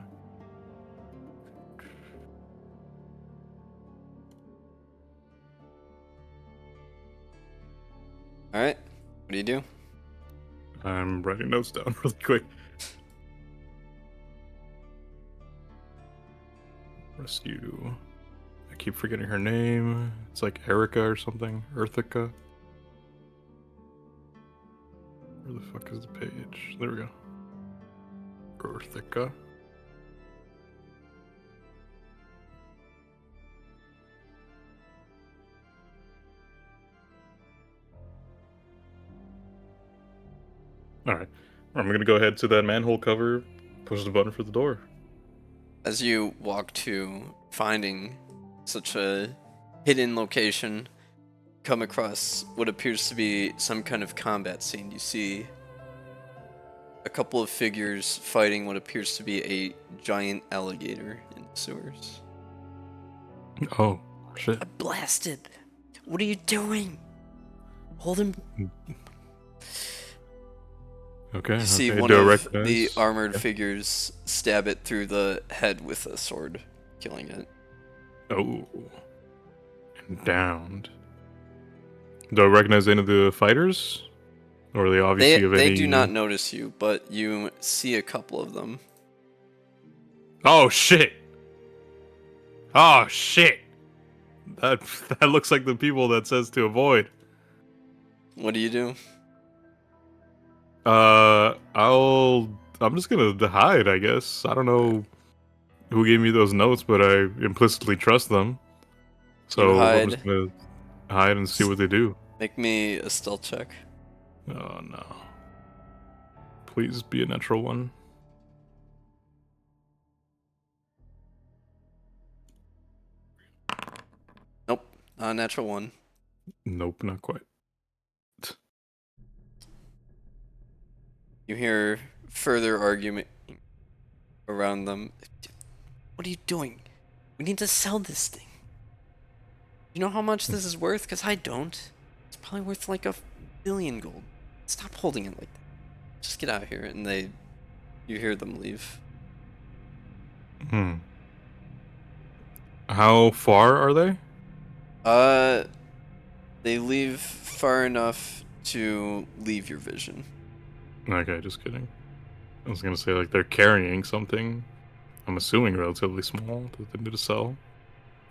Alright, what do you do? I'm writing notes down really quick. Rescue. I keep forgetting her name. It's like Erica or something. Earthica. Where the fuck is the page? There we go. Earthica. Alright. I'm gonna go ahead to that manhole cover, push the button for the door. As you walk to finding such a hidden location, come across what appears to be some kind of combat scene. You see a couple of figures fighting what appears to be a giant alligator in the sewers. Oh, shit. I blasted! What are you doing? Hold him. Okay, You see okay. one Do I of the recognize? armored Yeah. figures stab it through the head with a sword, killing it. Oh. And downed. Do I recognize any of the fighters? Or are they They obviously of they do not any... notice you, but you see a couple of them. Oh, shit! Oh, shit! That, that looks like the people that says to avoid. What do you do? I'm just gonna hide, I guess. I don't know who gave me those notes, but I implicitly trust them. You So I'm just hide. gonna hide and see what they do. Make me a stealth check. Oh no. Please be a natural one. Nope. Natural one. Nope, not quite. You hear further argument around them. What are you doing? We need to sell this thing. You know how much this is worth? Because I don't. It's probably worth like a billion gold. Stop holding it like that. Just get out of here. And you hear them leave. Hmm. How far are they? Uh, they leave far enough to leave your vision. Okay, just kidding. I was gonna say like they're carrying something. I'm assuming relatively small that they need to sell.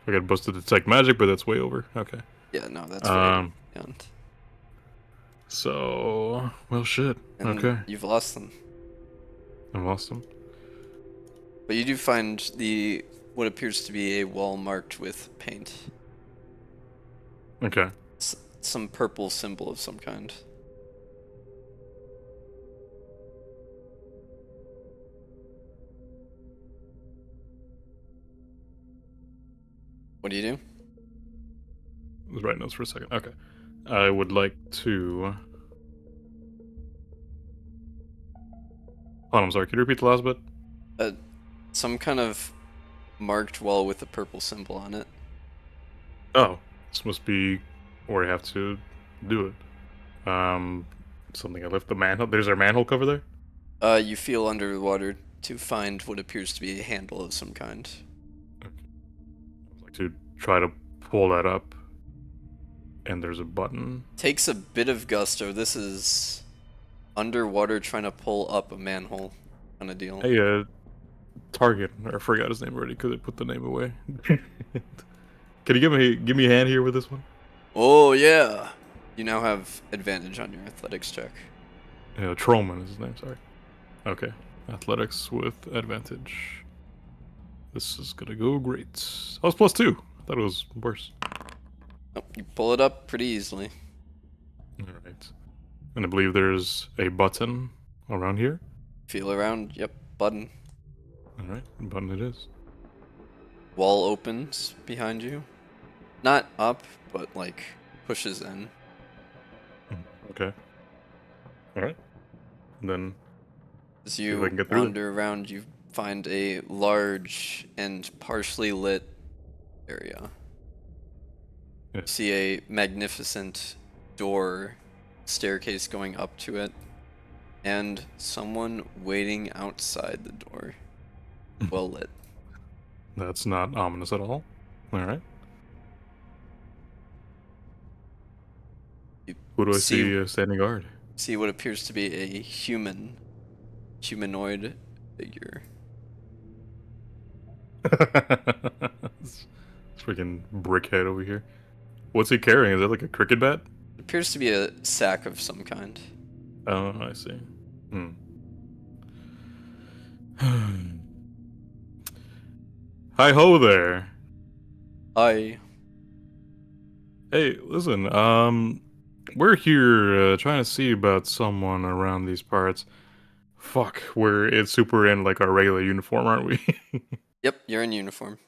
I got busted to detect magic, but that's way over. Okay. Yeah, no, that's way Um. beyond. So, well, shit. And Okay, you've lost them. I lost them. But you do find what appears to be a wall marked with paint. Okay. Some purple symbol of some kind. What do you do? I was writing notes for a second. Okay. I would like to. Hold on, I'm sorry. Could you repeat the last bit? Uh, some kind of marked wall with a purple symbol on it. Oh, this must be where I have to do it. Something I lift the manhole. There's our manhole cover there. You feel underwater to find what appears to be a handle of some kind. Okay. I'd like to try to pull that up, and there's a button. Takes a bit of gusto. This is underwater trying to pull up a manhole kind of deal. Hey, Target. I forgot his name already because I put the name away. Can you give me a hand here with this one? Oh yeah. You now have advantage on your athletics check. Yeah, Trollman is his name. Sorry. Okay. Athletics with advantage. This is gonna go great. I was +2. I thought it was worse. Oh, you pull it up pretty easily. Alright. And I believe there's a button around here. Feel around. Yep. Button. Alright, button it is. Wall opens behind you. Not up, but like pushes in. Okay. Alright. Then As see if I you can get through wander around, you find a large and partially lit area. there. You see a magnificent door, staircase going up to it, and someone waiting outside the door. Well lit. That's not ominous at all. Alright. You Who do I see see standing guard? see what appears to be a humanoid figure. This freaking brickhead over here. What's he carrying? Is that like a cricket bat? It appears to be a sack of some kind. Oh, I see. Hmm. Hi ho there. I Hey, listen, we're here trying to see about someone around these parts. Fuck, we're it's super in like our regular uniform, aren't we? Yep, you're in uniform.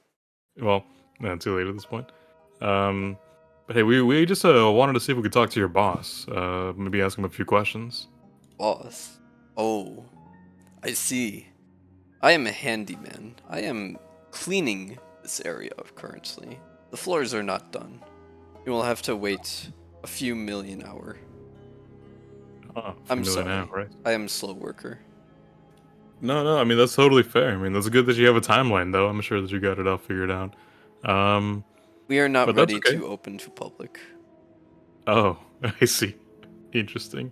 Well, too late at this point. Um, but hey, we just wanted to see if we could talk to your boss. Maybe ask him a few questions. Boss. Oh, I see. I am a handyman. I am cleaning this area currently. The floors are not done. You will have to wait a few million hour. Oh, I'm familiar now, sorry. right? I am slow worker. No, no, I mean that's totally fair. I mean that's good that you have a timeline, though. I'm sure that you got it all figured out. Um, We are not but that's ready okay. to open to public. Oh, I see. Interesting.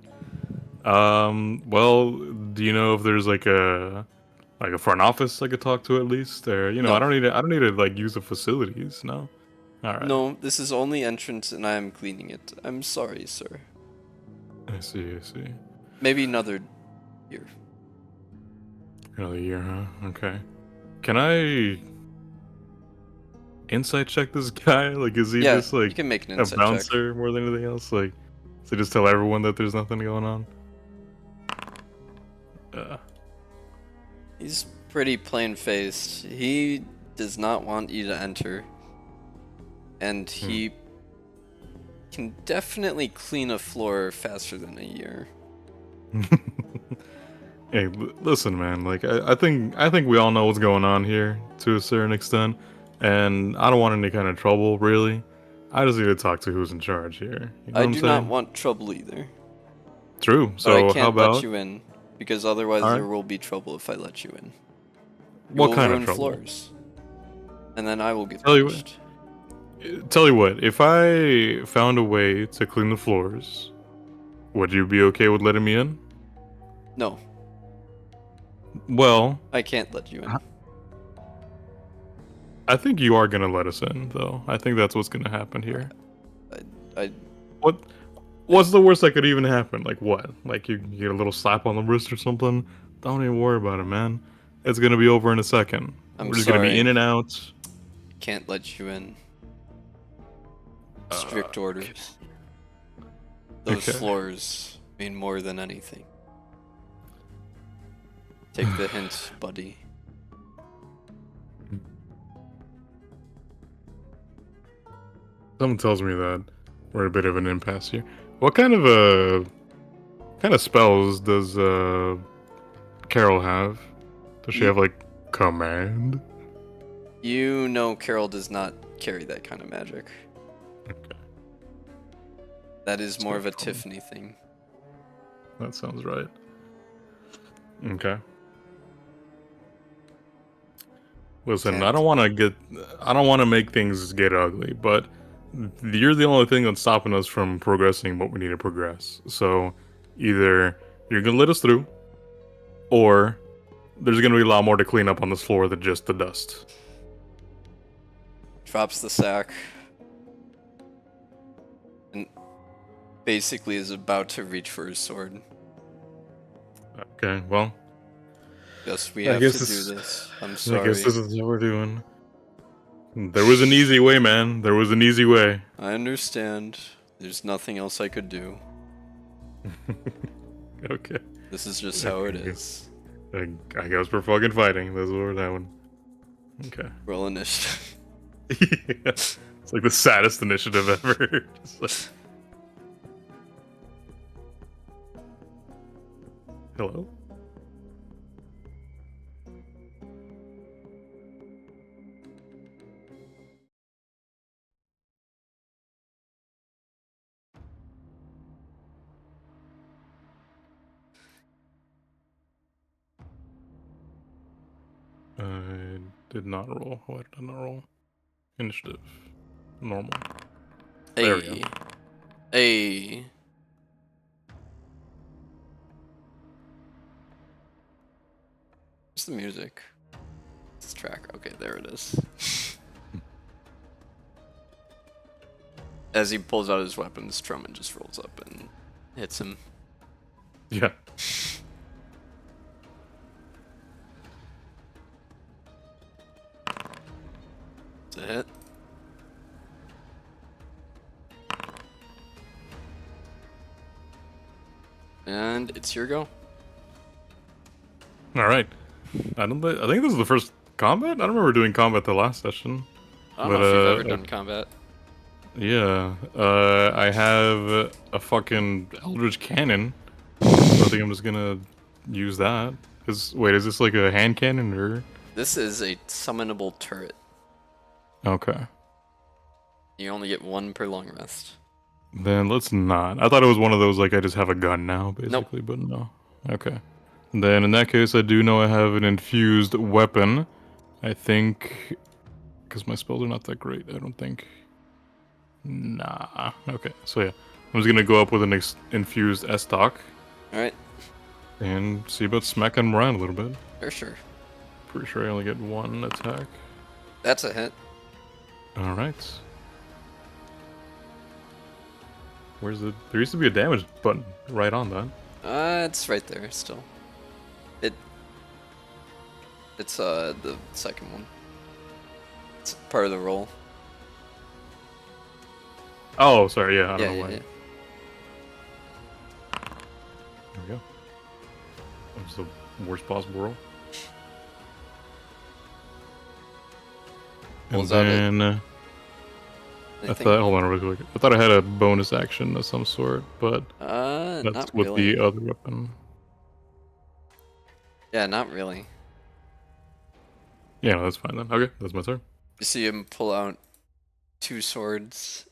Well, do you know if there's like a front office I could talk to at least? Or No. I don't need to like use the facilities. No. All right. No, this is only entrance and I am cleaning it. I'm sorry, sir. I see. I see. Maybe another year. Another year, huh? Okay. Can I insight check this guy? Like, is he Yeah, just you like can make an a insight check. bouncer more than anything else? Like, so just tell everyone that there's nothing going on? Uh, He's pretty plain-faced. He does not want you to enter. And he can definitely clean a floor faster than a year. Hey, listen, man. Like, I think we all know what's going on here to a certain extent, and I don't want any kind of trouble, really. I just need to talk to who's in charge here. You know I what I'm do not saying? want trouble either. True. But I So how can't let about? you in, because otherwise All there right. will be trouble if I let you in. You What will kind of ruin trouble? floors. And then I will get Tell you what. punished. Tell you what. If I found a way to clean the floors, would you be okay with letting me in? No, Well, I can't let you in. I think you are gonna let us in, though. I think that's what's gonna happen here. I What? What's the worst that could even happen? Like what? Like you get a little slap on the wrist or something? Don't even worry about it, man. It's gonna be over in a second. I'm We're just gonna be sorry. in and out. Can't let you in. Uh, Strict orders. Those okay. floors mean more than anything. Take the hint, buddy. Someone tells me that we're a bit of an impasse here. What kind of spells does Carol have? Does she You, have like command? you know Carol does not carry that kind of magic. Okay, That is that's more no of a problem. Tiffany thing. That sounds right. Okay. Listen, Can't. I don't want to make things get ugly, but you're the only thing that's stopping us from progressing what we need to progress. So either you're gonna let us through, or there's gonna be a lot more to clean up on this floor than just the dust. Drops the sack. And basically is about to reach for his sword. Okay, well, Yes, we I have guess to do this, this. I'm I guess sorry. this is what we're doing. There was an easy way, man. There was an easy way. I understand. There's nothing else I could do. Okay. This is just how it Okay. is. I guess we're fucking fighting. That's what we're doing. Okay. Roll initiative. Yeah. It's like the saddest initiative ever. Just like, hello? I did not roll. Why did I not roll? Initiative. Normal. There we go. Hey. Hey. Where's the music? This track. Okay, there it is. As he pulls out his weapons, Truman just rolls up and hits him. Yeah. It's a hit. And it's your go. Alright. I think this is the first combat? I don't remember doing combat the last session. I don't know But if you've ever done combat. yeah. I have a fucking Eldritch Cannon. So I think I'm just gonna use that. Wait, is this like a hand cannon or? This is a summonable turret. Okay. You only get one per long rest. Then let's not. I thought it was one of those like I just have a gun now, Nope. basically, but no. Okay. Then in that case, I do know I have an infused weapon. I think, because my spells are not that great. I don't think. Nah. Okay. So yeah, I'm just gonna go up with an infused S-Talk Alright. and see about smacking him around a little bit. For sure. Pretty sure I only get one attack. That's a hit. All right. Where's the? There used to be a damage button right on that. It's right there still. It's the second one. It's part of the roll. Oh, sorry. Yeah, I don't Yeah, know yeah, why. yeah. There we go. That was the worst possible roll. And Pulls out then I anything? thought, hold on real quick. I thought I had a bonus action of some sort, but that's Not with the really. other weapon. Yeah, not really. Yeah, that's fine then. Okay, that's my turn. You see him pull out two swords.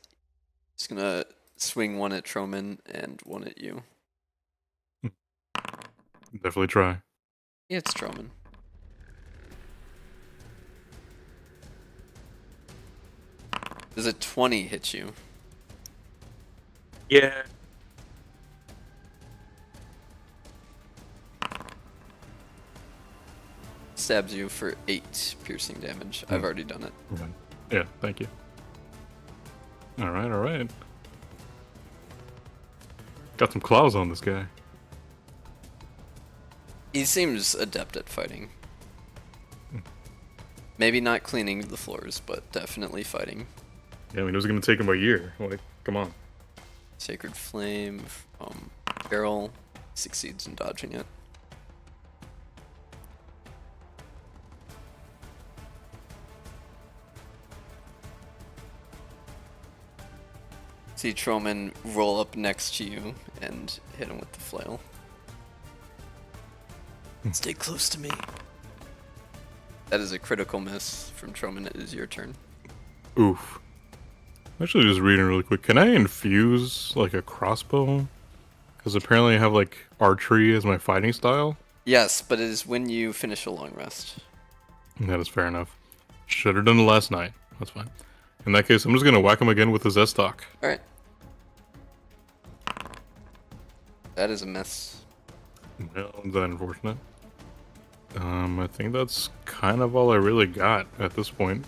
He's gonna swing one at Troman and one at you. Definitely try. Yeah, it's Troman. Does a 20 hit you? Yeah. Stabs you for 8 piercing damage. I've already done it. Right. Yeah, thank you. All right, all right. Got some claws on this guy. He seems adept at fighting. Maybe not cleaning the floors, but definitely fighting. Yeah, I mean, it was gonna take him a year. Like, come on. Sacred Flame, Barrel succeeds in dodging it. See Troman roll up next to you and hit him with the flail. Stay close to me. That is a critical miss from Troman. It is your turn. Oof. Actually, just reading really quick. Can I infuse like a crossbow? Because apparently I have like archery as my fighting style. Yes, but it is when you finish a long rest. That is fair enough. Should have done it last night. That's fine. In that case, I'm just gonna whack him again with the Zestock. Alright. That is a miss. Well, that's unfortunate. I think that's kind of all I really got at this point.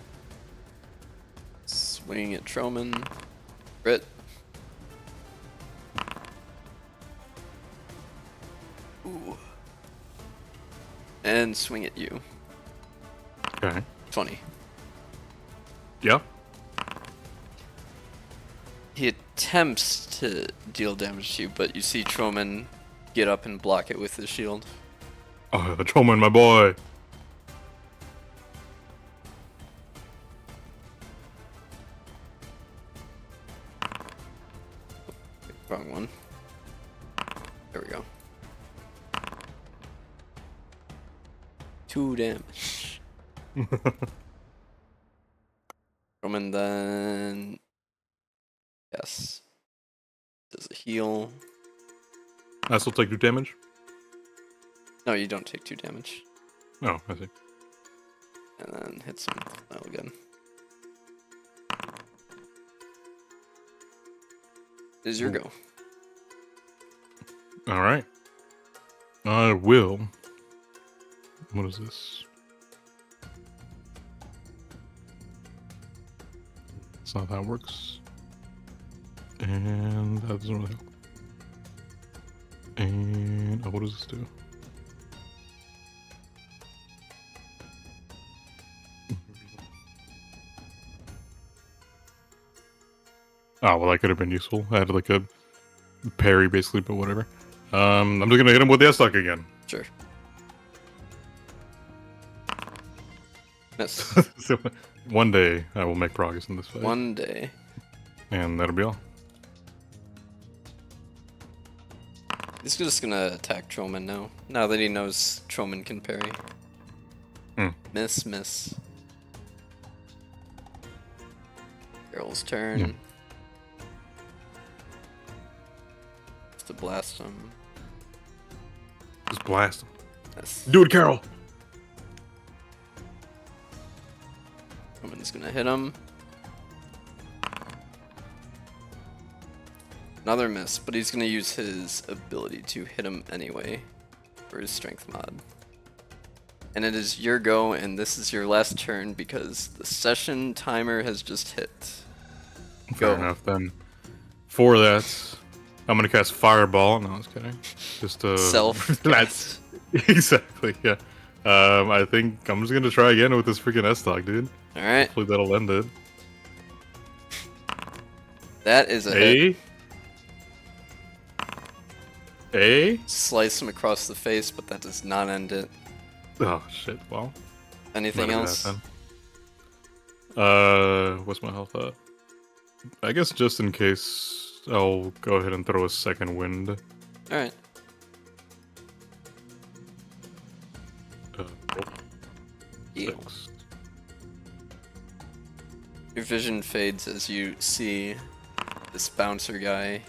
Swinging at Troman. Crit. Ooh. And swing at you. Okay. 20. Yeah. He attempts to deal damage to you, but you see Troman get up and block it with his shield. Oh, the Trollman, my boy. Wrong one. There we go. 2 damage. Roman then... Yes. Does a heal. I still take 2 damage. No, you don't take 2 damage. Oh, I see. And then hits him with the flail again. It is your go. All right. I will. What is this? That's not how it works. And that doesn't really help. And what does this do? Oh, well, that could have been useful. I had like a parry basically, but whatever. I'm just gonna hit him with the S-Stock again. Sure. Miss. So, one day I will make progress in this fight. One day. And that'll be all. He's just gonna attack Troman now. Now that he knows Troman can parry. Miss, miss. Carol's turn. Yeah. To blast him. Just blast him. Yes. Do it, Carol! Troman's gonna hit him. Another miss, but he's gonna use his ability to hit him anyway for his strength mod. And it is your go, and this is your last turn because the session timer has just hit. Fair enough then. For that, I'm gonna cast Fireball. No, I was kidding. Just Self. that's exactly yeah. I think I'm just gonna try again with this freaking S-Talk, dude. All right. Hopefully that'll end it. That is a hit. A? Slice him across the face, but that does not end it. Oh shit. Well. Anything else? What's my health at? I guess just in case, I'll go ahead and throw a second wind. All right. Uh, Ew. 6. Your vision fades as you see this bouncer guy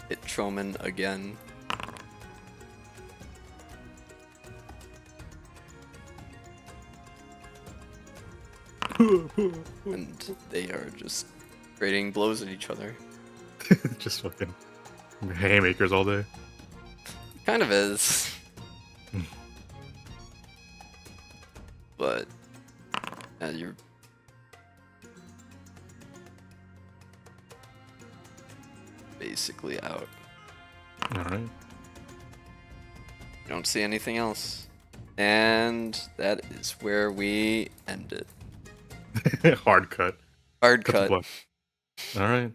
hit Troman again. And they are just trading blows at each other. Just fucking haymakers all day. Kind of is. But you're basically out. Alright. Don't see anything else. And that is where we end it. Hard cut. Hard Cut the cut. block. Alright.